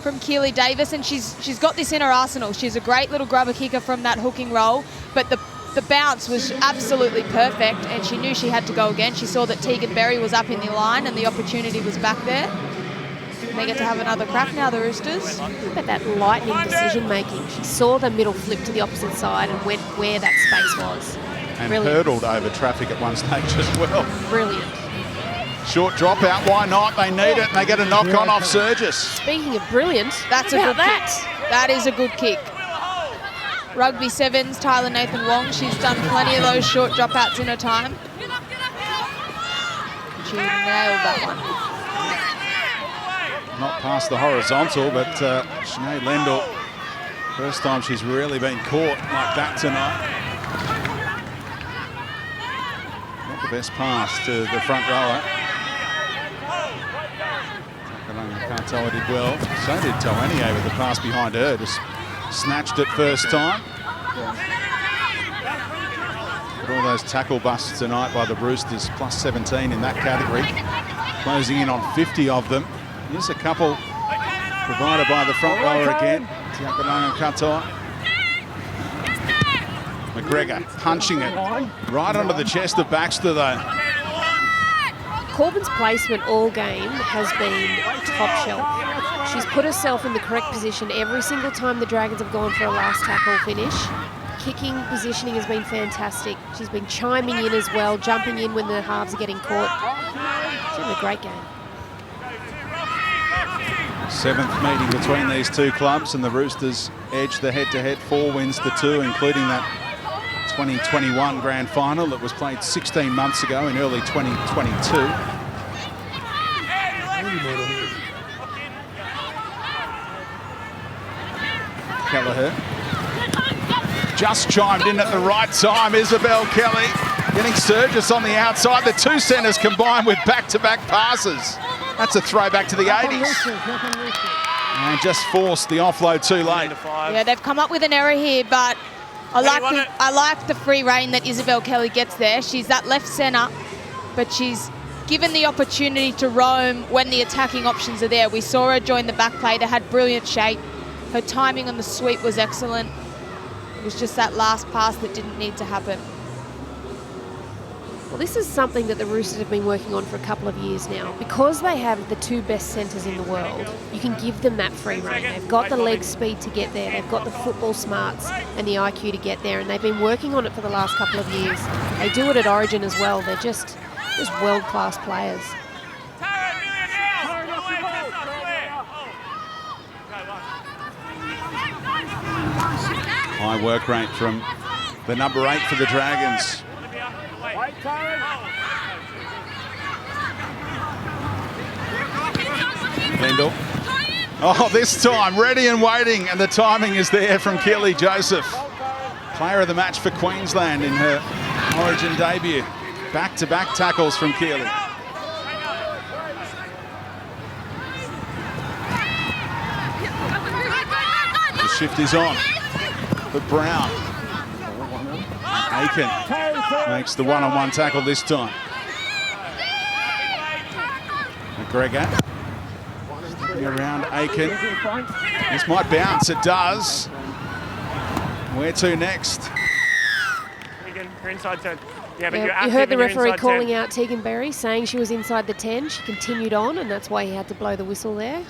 from Keely Davis, and she's got this in her arsenal. She's a great little grubber kicker from that hooking roll, but the bounce was absolutely perfect, and she knew she had to go again. She saw that Tegan Berry was up in the line and the opportunity was back there. They get to have another crack now, the Roosters. Look at that lightning decision-making. She saw the middle flip to the opposite side and went where that space was. And Brilliant. hurdled over traffic at one stage as well. Brilliant. Short drop out, why not? They need it, and they get a knock-on off Surges. Speaking of brilliant, That's a good kick. That is a good kick. Rugby Sevens, Tyler Nathan Wong. She's done plenty of those short dropouts in her time. She nailed that one. Not past the horizontal, but Sinead Lendl, first time she's really been caught like that tonight. Not the best pass to the front rower. Katoa did well. So did Toanie with the pass behind her. Just snatched it first time. But all those tackle busts tonight by the Roosters, plus 17 in that category. Closing in on 50 of them. Here's a couple provided by the front rower again. Tiakananga Katoa. McGregor punching it right onto the chest of Baxter though. Corbin's placement all game has been top shelf. She's put herself in the correct position every single time the Dragons have gone for a last tackle finish. Kicking positioning has been fantastic. She's been chiming in as well, jumping in when the halves are getting caught. She's having a great game. 7th meeting between these 2 clubs, and the Roosters edge the head-to-head 4 wins to 2, including that 2021 grand final that was played 16 months ago in early 2022. Kelleher just chimed in at the right time. Isabel Kelly getting Surges on the outside. The 2 centres combined with back-to-back passes. That's a throwback to the 80s. And just forced the offload too late. Yeah, they've come up with an error here, but I like the free rein that Isabel Kelly gets there. She's that left centre, but she's given the opportunity to roam when the attacking options are there. We saw her join the back play. They had brilliant shape. Her timing on the sweep was excellent. It was just that last pass that didn't need to happen. Well, this is something that the Roosters have been working on for a couple of years now. Because they have the 2 best centres in the world, you can give them that free rein. They've got the leg speed to get there. They've got the football smarts and the IQ to get there, and they've been working on it for the last couple of years. They do it at Origin as well. They're just world-class players. High work rate from the number 8 for the Dragons. Lendl. Oh, this time ready and waiting, and the timing is there from Keely Joseph. Player of the match for Queensland in her Origin debut. Back-to-back tackles from Keely. shift is on. But Brown. Aiken makes the one-on-one tackle this time. McGregor. Sticking around Aiken. This might bounce. It does. Where to next? You're inside 10. Yeah, but Yeah, you're you active heard the and you're referee inside calling 10. out Tegan Berry, saying she was inside the 10. She continued on, and that's why he had to blow the whistle there.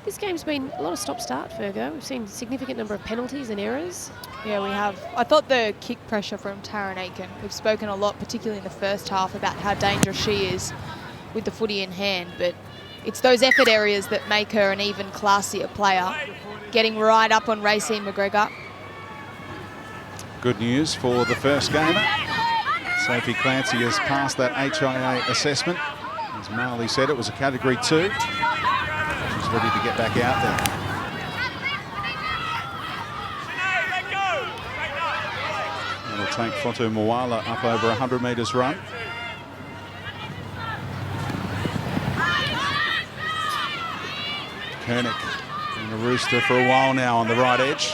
This game's been a lot of stop-start, Fergo. We've seen a significant number of penalties and errors. Yeah, we have. I thought the kick pressure from Taryn Aiken, we've spoken a lot, particularly in the first half, about how dangerous she is with the footy in hand, but it's those effort areas that make her an even classier player. Getting right up on Racine McGregor. Good news for the first gamer. Sophie Clancy has passed that HIA assessment. As Marley said, it was a Category 2. She's ready to get back out there. It'll take Fotu Moala up over 100 metres run. Koenig been a Rooster for a while now on the right edge.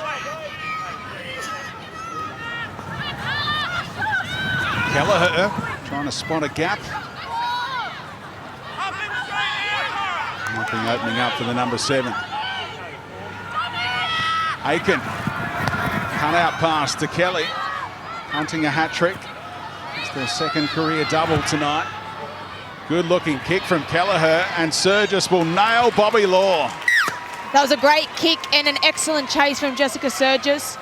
Kelleher trying to spot a gap. Nothing opening up for the number 7. Aiken. Cut out pass to Kelly. Hunting a hat-trick. It's their second career double tonight. Good looking kick from Kelleher, and Surgis will nail Bobby Law. That was a great kick and an excellent chase from Jessica Surgis.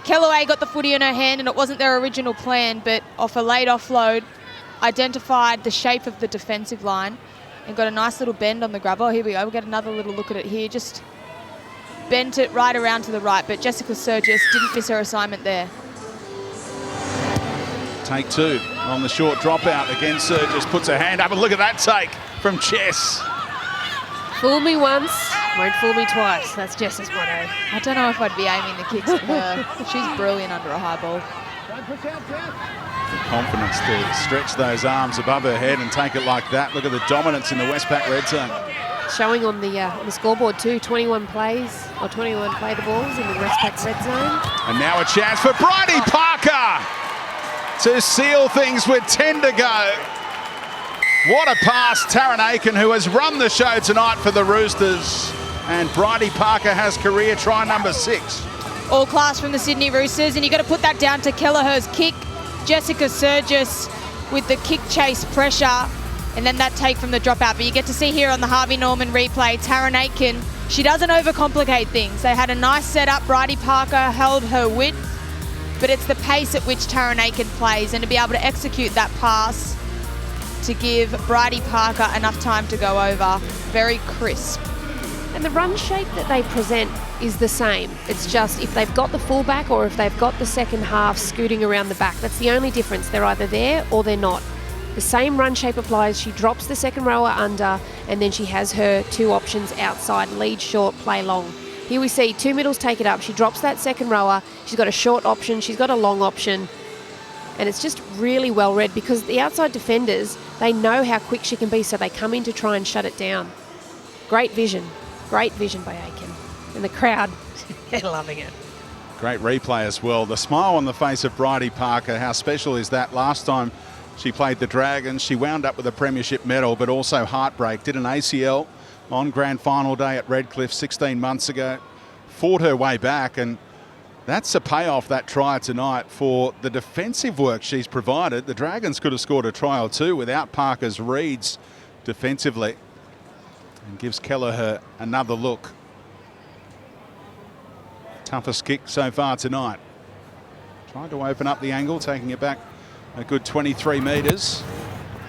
Kellaway got the footy in her hand, and it wasn't their original plan, but off a late offload, identified the shape of the defensive line and got a nice little bend on the grab. Oh, here we go. We'll get another little look at it here. Just bent it right around to the right, but Jessica Surgis didn't miss her assignment there. Take 2 on the short dropout again. Surgis puts her hand up, and look at that take from Jess. Fool me once, won't fool me twice. That's Jess's motto. I don't know if I'd be aiming the kicks at her. She's brilliant under a high ball. The confidence to stretch those arms above her head and take it like that. Look at the dominance in the Westpac red zone. Showing on the scoreboard too, 21 plays, or 21 play the balls in the Westpac red zone. And now a chance for Bridie Parker to seal things with 10 to go. What a pass, Taryn Aiken, who has run the show tonight for the Roosters. And Bridie Parker has career try number 6. All class from the Sydney Roosters, and you've got to put that down to Kelleher's kick. Jessica Surgis with the kick chase pressure, and then that take from the dropout. But you get to see here on the Harvey Norman replay, Taryn Aiken, she doesn't overcomplicate things. They had a nice setup. Bridie Parker held her width, but it's the pace at which Taryn Aiken plays, and to be able to execute that pass to give Bridie Parker enough time to go over. Very crisp. And the run shape that they present is the same. It's just if they've got the fullback or if they've got the second half scooting around the back. That's the only difference. They're either there or they're not. The same run shape applies. She drops the second rower under, and then she has her 2 options outside, lead short, play long. Here we see 2 middles take it up. She drops that second rower. She's got a short option. She's got a long option. And it's just really well read because the outside defenders, they know how quick she can be, so they come in to try and shut it down. Great vision by Aiken. And the crowd, they're loving it. Great replay as well. The smile on the face of Bridie Parker, how special is that? Last time she played the Dragons, she wound up with a premiership medal, but also heartbreak. Did an ACL on grand final day at Redcliffe 16 months ago. Fought her way back, and that's a payoff, that try tonight, for the defensive work she's provided. The Dragons could have scored a try or 2 without Parker's reads defensively. And gives Kelleher another look. Toughest kick so far tonight. Tried to open up the angle, taking it back a good 23 metres.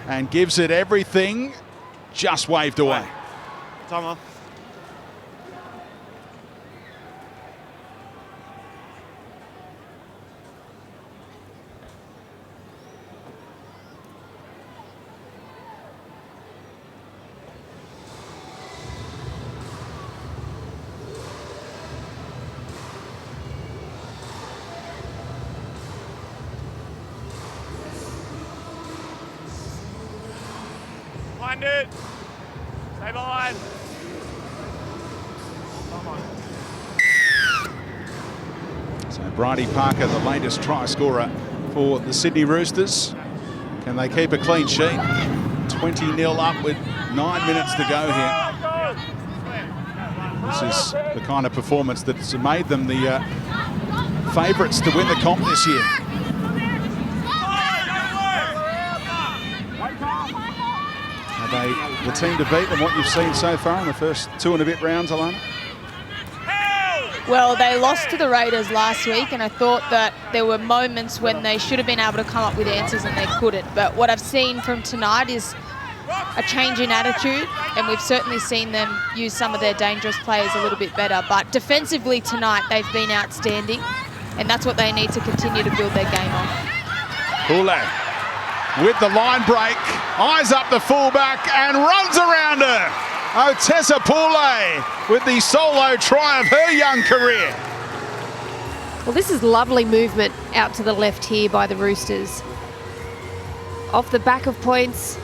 And gives it everything. Just waved away. Time off. Find it. Stay behind. Come on. So Bridie Parker, the latest try scorer for the Sydney Roosters. Can they keep a clean sheet? 20-0 up with 9 minutes to go here. This is the kind of performance that's made them the favourites to win the comp this year. Are they the team to beat and what you've seen so far in the first 2 and a bit rounds, Alana? Well, they lost to the Raiders last week, and I thought that there were moments when they should have been able to come up with answers and they couldn't. But what I've seen from tonight is a change in attitude, and we've certainly seen them use some of their dangerous players a little bit better. But defensively tonight, they've been outstanding, and that's what they need to continue to build their game on. Poulet with the line break, eyes up the fullback and runs around her. Otessa Poulet with the solo try of her young career. Well, this is lovely movement out to the left here by the Roosters. Off the back of points,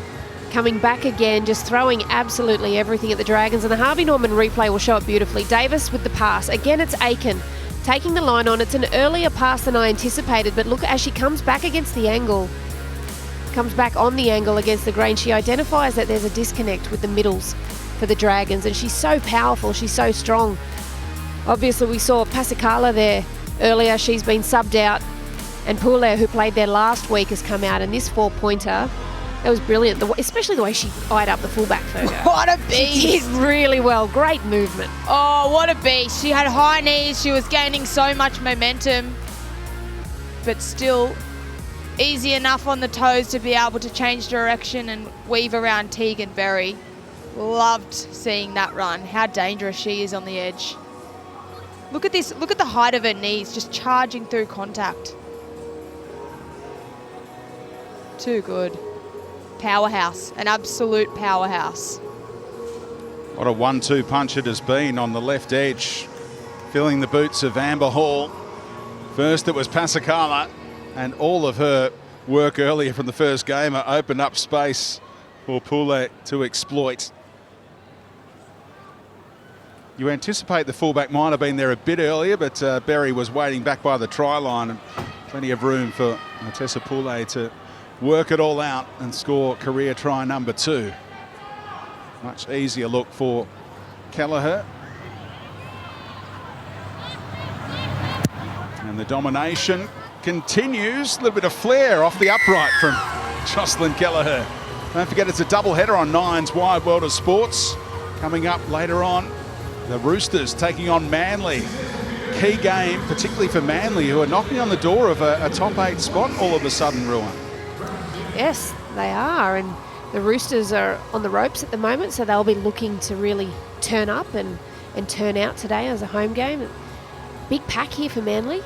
coming back again, just throwing absolutely everything at the Dragons. And the Harvey Norman replay will show it beautifully. Davis with the pass. Again, it's Aiken taking the line on. It's an earlier pass than I anticipated, but look, as she comes back against the angle, comes back on the angle against the grain, she identifies that there's a disconnect with the middles for the Dragons, and she's so powerful, she's so strong. Obviously, we saw Pasakala there earlier. She's been subbed out, and Poulet, who played there last week, has come out, and this 4-pointer, that was brilliant, especially the way she eyed up the fullback, Fergo. What a beast! She did really well. Great movement. Oh, what a beast. She had high knees. She was gaining so much momentum, but still easy enough on the toes to be able to change direction and weave around Tegan Berry. Loved seeing that run. How dangerous she is on the edge. Look at this. Look at the height of her knees, just charging through contact. Too good. Powerhouse. An absolute powerhouse. What a 1-2 punch it has been on the left edge, filling the boots of Amber Hall. First it was Pasakala, and all of her work earlier from the first game opened up space for Poulet to exploit. You anticipate the fullback might have been there a bit earlier, but Berry was waiting back by the try line, and plenty of room for Otessa Poulet to work it all out and score career try number 2. Much easier look for Kelleher. And the domination continues. A little bit of flair off the upright from Jocelyn Kelleher. Don't forget it's a double header on Nine's Wide World of Sports. Coming up later on, the Roosters taking on Manly. Key game, particularly for Manly, who are knocking on the door of a top 8 spot all of a sudden, Ruan. Yes, they are, and the Roosters are on the ropes at the moment, so they'll be looking to really turn up and turn out today as a home game. Big pack here for Manly,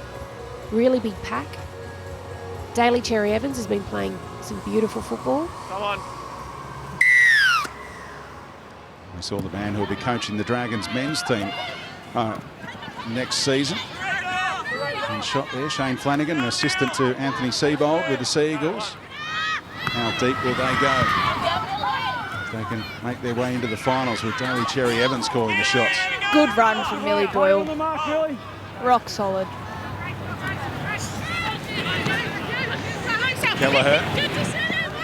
really big pack. Daly Cherry Evans has been playing some beautiful football. Come on. We saw the man who will be coaching the Dragons men's team next season. And shot there, Shane Flanagan, an assistant to Anthony Seibold with the Sea Eagles. How deep will they go? If they can make their way into the finals with Daly Cherry Evans calling the shots. Good run from Millie Boyle. Rock solid. Kelleher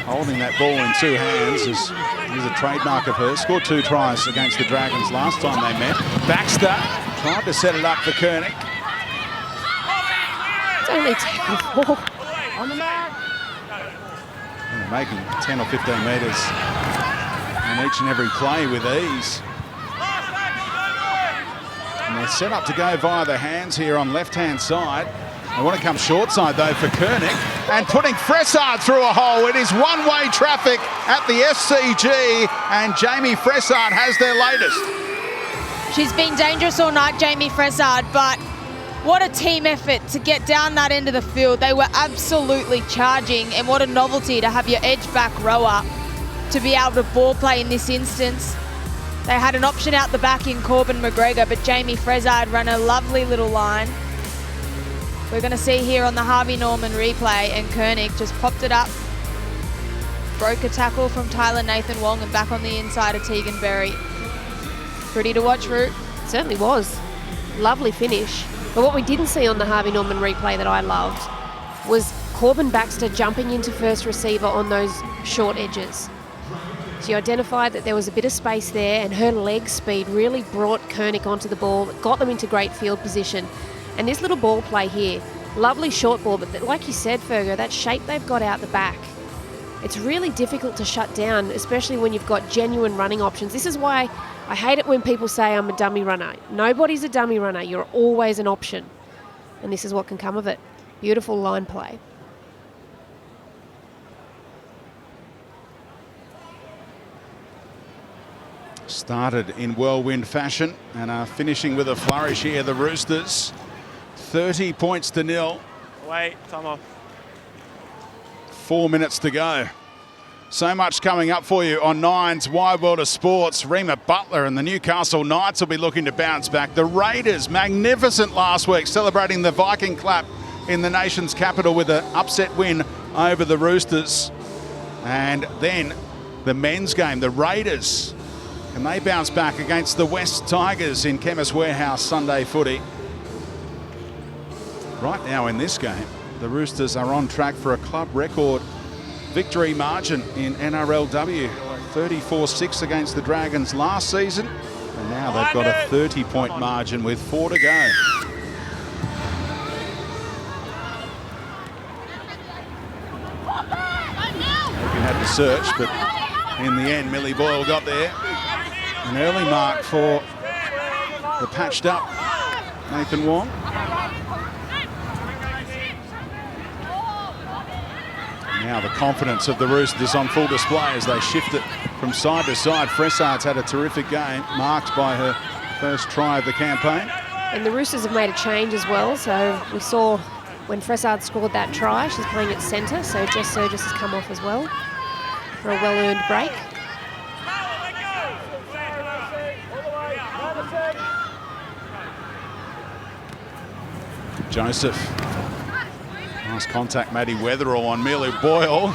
holding that ball in 2 hands is a trademark of hers. Scored 2 tries against the Dragons last time they met. Baxter tried to set it up for Koenig. It's only tackle 4. On the mark. They're making 10 or 15 metres on each and every play with ease. And they're set up to go via the hands here on left-hand side. They want to come short side though for Koenig, and putting Fressard through a hole. It is one-way traffic at the SCG, and Jamie Fressard has their latest. She's been dangerous all night, Jamie Fressard, but what a team effort to get down that end of the field. They were absolutely charging, and what a novelty to have your edge back rower to be able to ball play in this instance. They had an option out the back in Corbin McGregor, but Jamie Fressard ran a lovely little line. We're going to see here on the Harvey Norman replay, and Koenig just popped it up. Broke a tackle from Tyler Nathan Wong and back on the inside of Tegan Berry. Pretty to watch, Root. Certainly was. Lovely finish. But what we didn't see on the Harvey Norman replay that I loved was Corbin Baxter jumping into first receiver on those short edges. She identified that there was a bit of space there, and her leg speed really brought Koenig onto the ball, got them into great field position. And this little ball play here, lovely short ball, but like you said, Fergo, that shape they've got out the back, it's really difficult to shut down, especially when you've got genuine running options. This is why I hate it when people say I'm a dummy runner. Nobody's a dummy runner. You're always an option. And this is what can come of it. Beautiful line play. Started in whirlwind fashion and are finishing with a flourish here, the Roosters. 30 points to 0. Wait, time off. 4 minutes to go. So much coming up for you on Nine's Wide World of Sports. Rima Butler and the Newcastle Knights will be looking to bounce back. The Raiders, magnificent last week, celebrating the Viking clap in the nation's capital with an upset win over the Roosters. And then the men's game, the Raiders, can they bounce back against the West Tigers in Chemist Warehouse Sunday footy? Right now in this game, the Roosters are on track for a club record victory margin in NRLW. 34-6 against the Dragons last season, and now they've got a 30-point margin with 4 to go. Hogan had to search, but in the end, Millie Boyle got there. An early mark for the patched up Nathan Wong. Now the confidence of the Roosters on full display as they shift it from side to side. Fressard's had a terrific game, marked by her first try of the campaign. And the Roosters have made a change as well. So we saw when Fressard scored that try, she's playing at centre. So Jess Surgis has come off as well for a well-earned break. Joseph. Nice contact, Maddie Weatherall on Millie Boyle.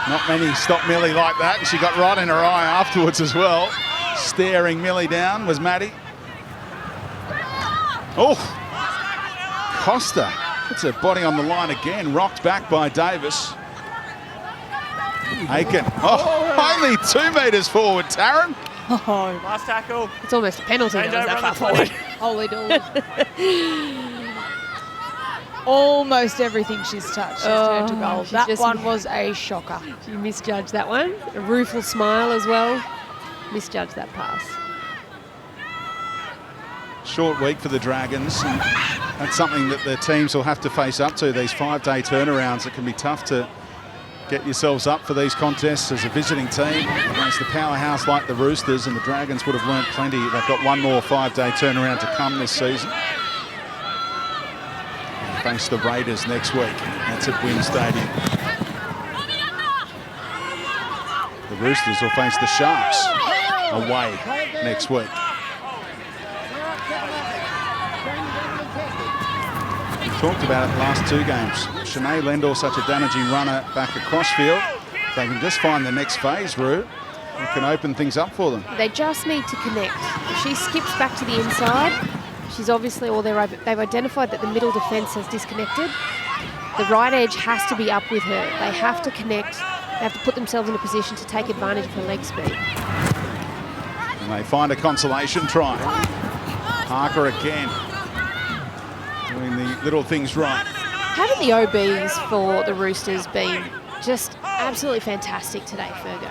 Not many stop Millie like that, and she got right in her eye afterwards as well. Staring Millie down was Maddie. Oh, Costa puts her body on the line again, rocked back by Davis. Aiken, only 2 metres forward, Taryn. Oh, Last tackle. It's almost a penalty that was that far forward. holy dog. Almost everything she's touched has turned to gold. That one was a shocker. She misjudged that one. A rueful smile as well. Misjudged that pass. Short week for the Dragons. And that's something that their teams will have to face up to, these 5-day turnarounds. It can be tough to get yourselves up for these contests as a visiting team against the powerhouse like the Roosters, and the Dragons would have learnt plenty. They've got one more 5-day turnaround to come this season. Face the Raiders next week. That's at Wynn Stadium. The Roosters will face the Sharks away next week. We talked about it the last 2 games. Shanae Lendor, such a damaging runner back across field. If they can just find the next phase, Roo, it can open things up for them. They just need to connect. If she skips back to the inside, she's obviously, or they've identified that the middle defence has disconnected. The right edge has to be up with her. They have to connect. They have to put themselves in a position to take advantage of her leg speed. And they find a consolation try. Parker again, doing the little things right. Haven't the OBs for the Roosters been just absolutely fantastic today, Fergo?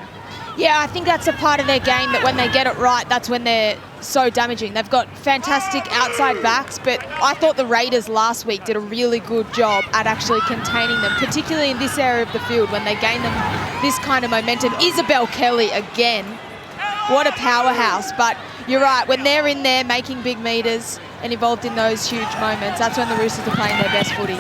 Yeah, I think that's a part of their game that when they get it right, that's when they're so damaging. They've got fantastic outside backs, but I thought the Raiders last week did a really good job at actually containing them, particularly in this area of the field when they gain them this kind of momentum. Isabel Kelly again, what a powerhouse. But you're right, when they're in there making big meters and involved in those huge moments, that's when the Roosters are playing their best footy.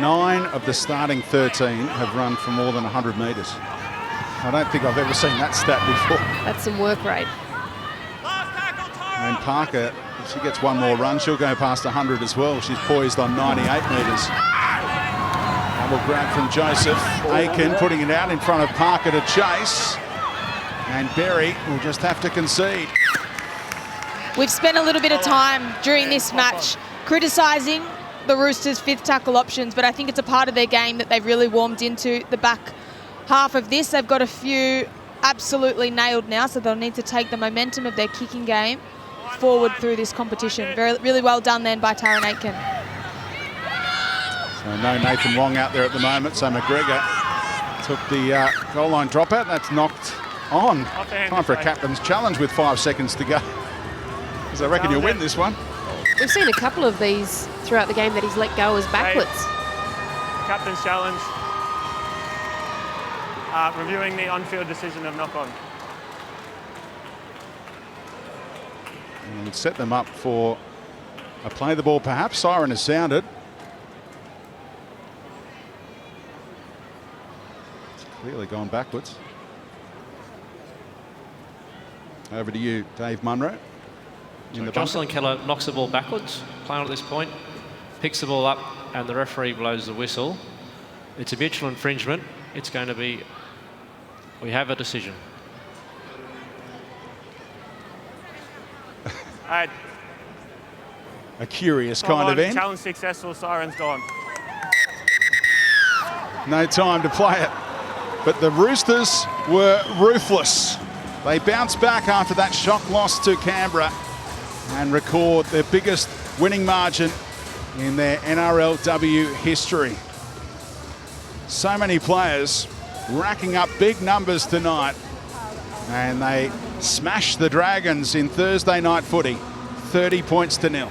9 of the starting 13 have run for more than 100 metres. I don't think I've ever seen that stat before. That's some work rate. And Parker, if she gets one more run, she'll go past 100 as well. She's poised on 98 metres. Double grab from Joseph. Aiken putting it out in front of Parker to chase. And Berry will just have to concede. We've spent a little bit of time during this match criticising the Roosters' fifth tackle options, but I think it's a part of their game that they've really warmed into the back half of this. They've got a few absolutely nailed now, so they'll need to take the momentum of their kicking game forward through this competition. Really well done then by Taran Aitken. So no Nathan Wong out there at the moment, so McGregor took the goal line dropout. That's knocked on. Time for a captain's challenge with 5 seconds to go. Because I reckon you'll win this one. We've seen a couple of these throughout the game that he's let go as backwards. Captain's challenge. Reviewing the on-field decision of knock-on. And set them up for a play the ball perhaps. Siren has sounded. It's clearly gone backwards. Over to you, Dave Munro. So Jocelyn Keller knocks the ball backwards, playing at this point, picks the ball up, and the referee blows the whistle. It's a mutual infringement. It's going to be, we have a decision. A curious kind of end. Challenge successful, siren's gone. No time to play it. But the Roosters were ruthless. They bounced back after that shock loss to Canberra and record their biggest winning margin in their NRLW history. So many players racking up big numbers tonight, and they smashed the Dragons in Thursday night footy, 30 points to 0.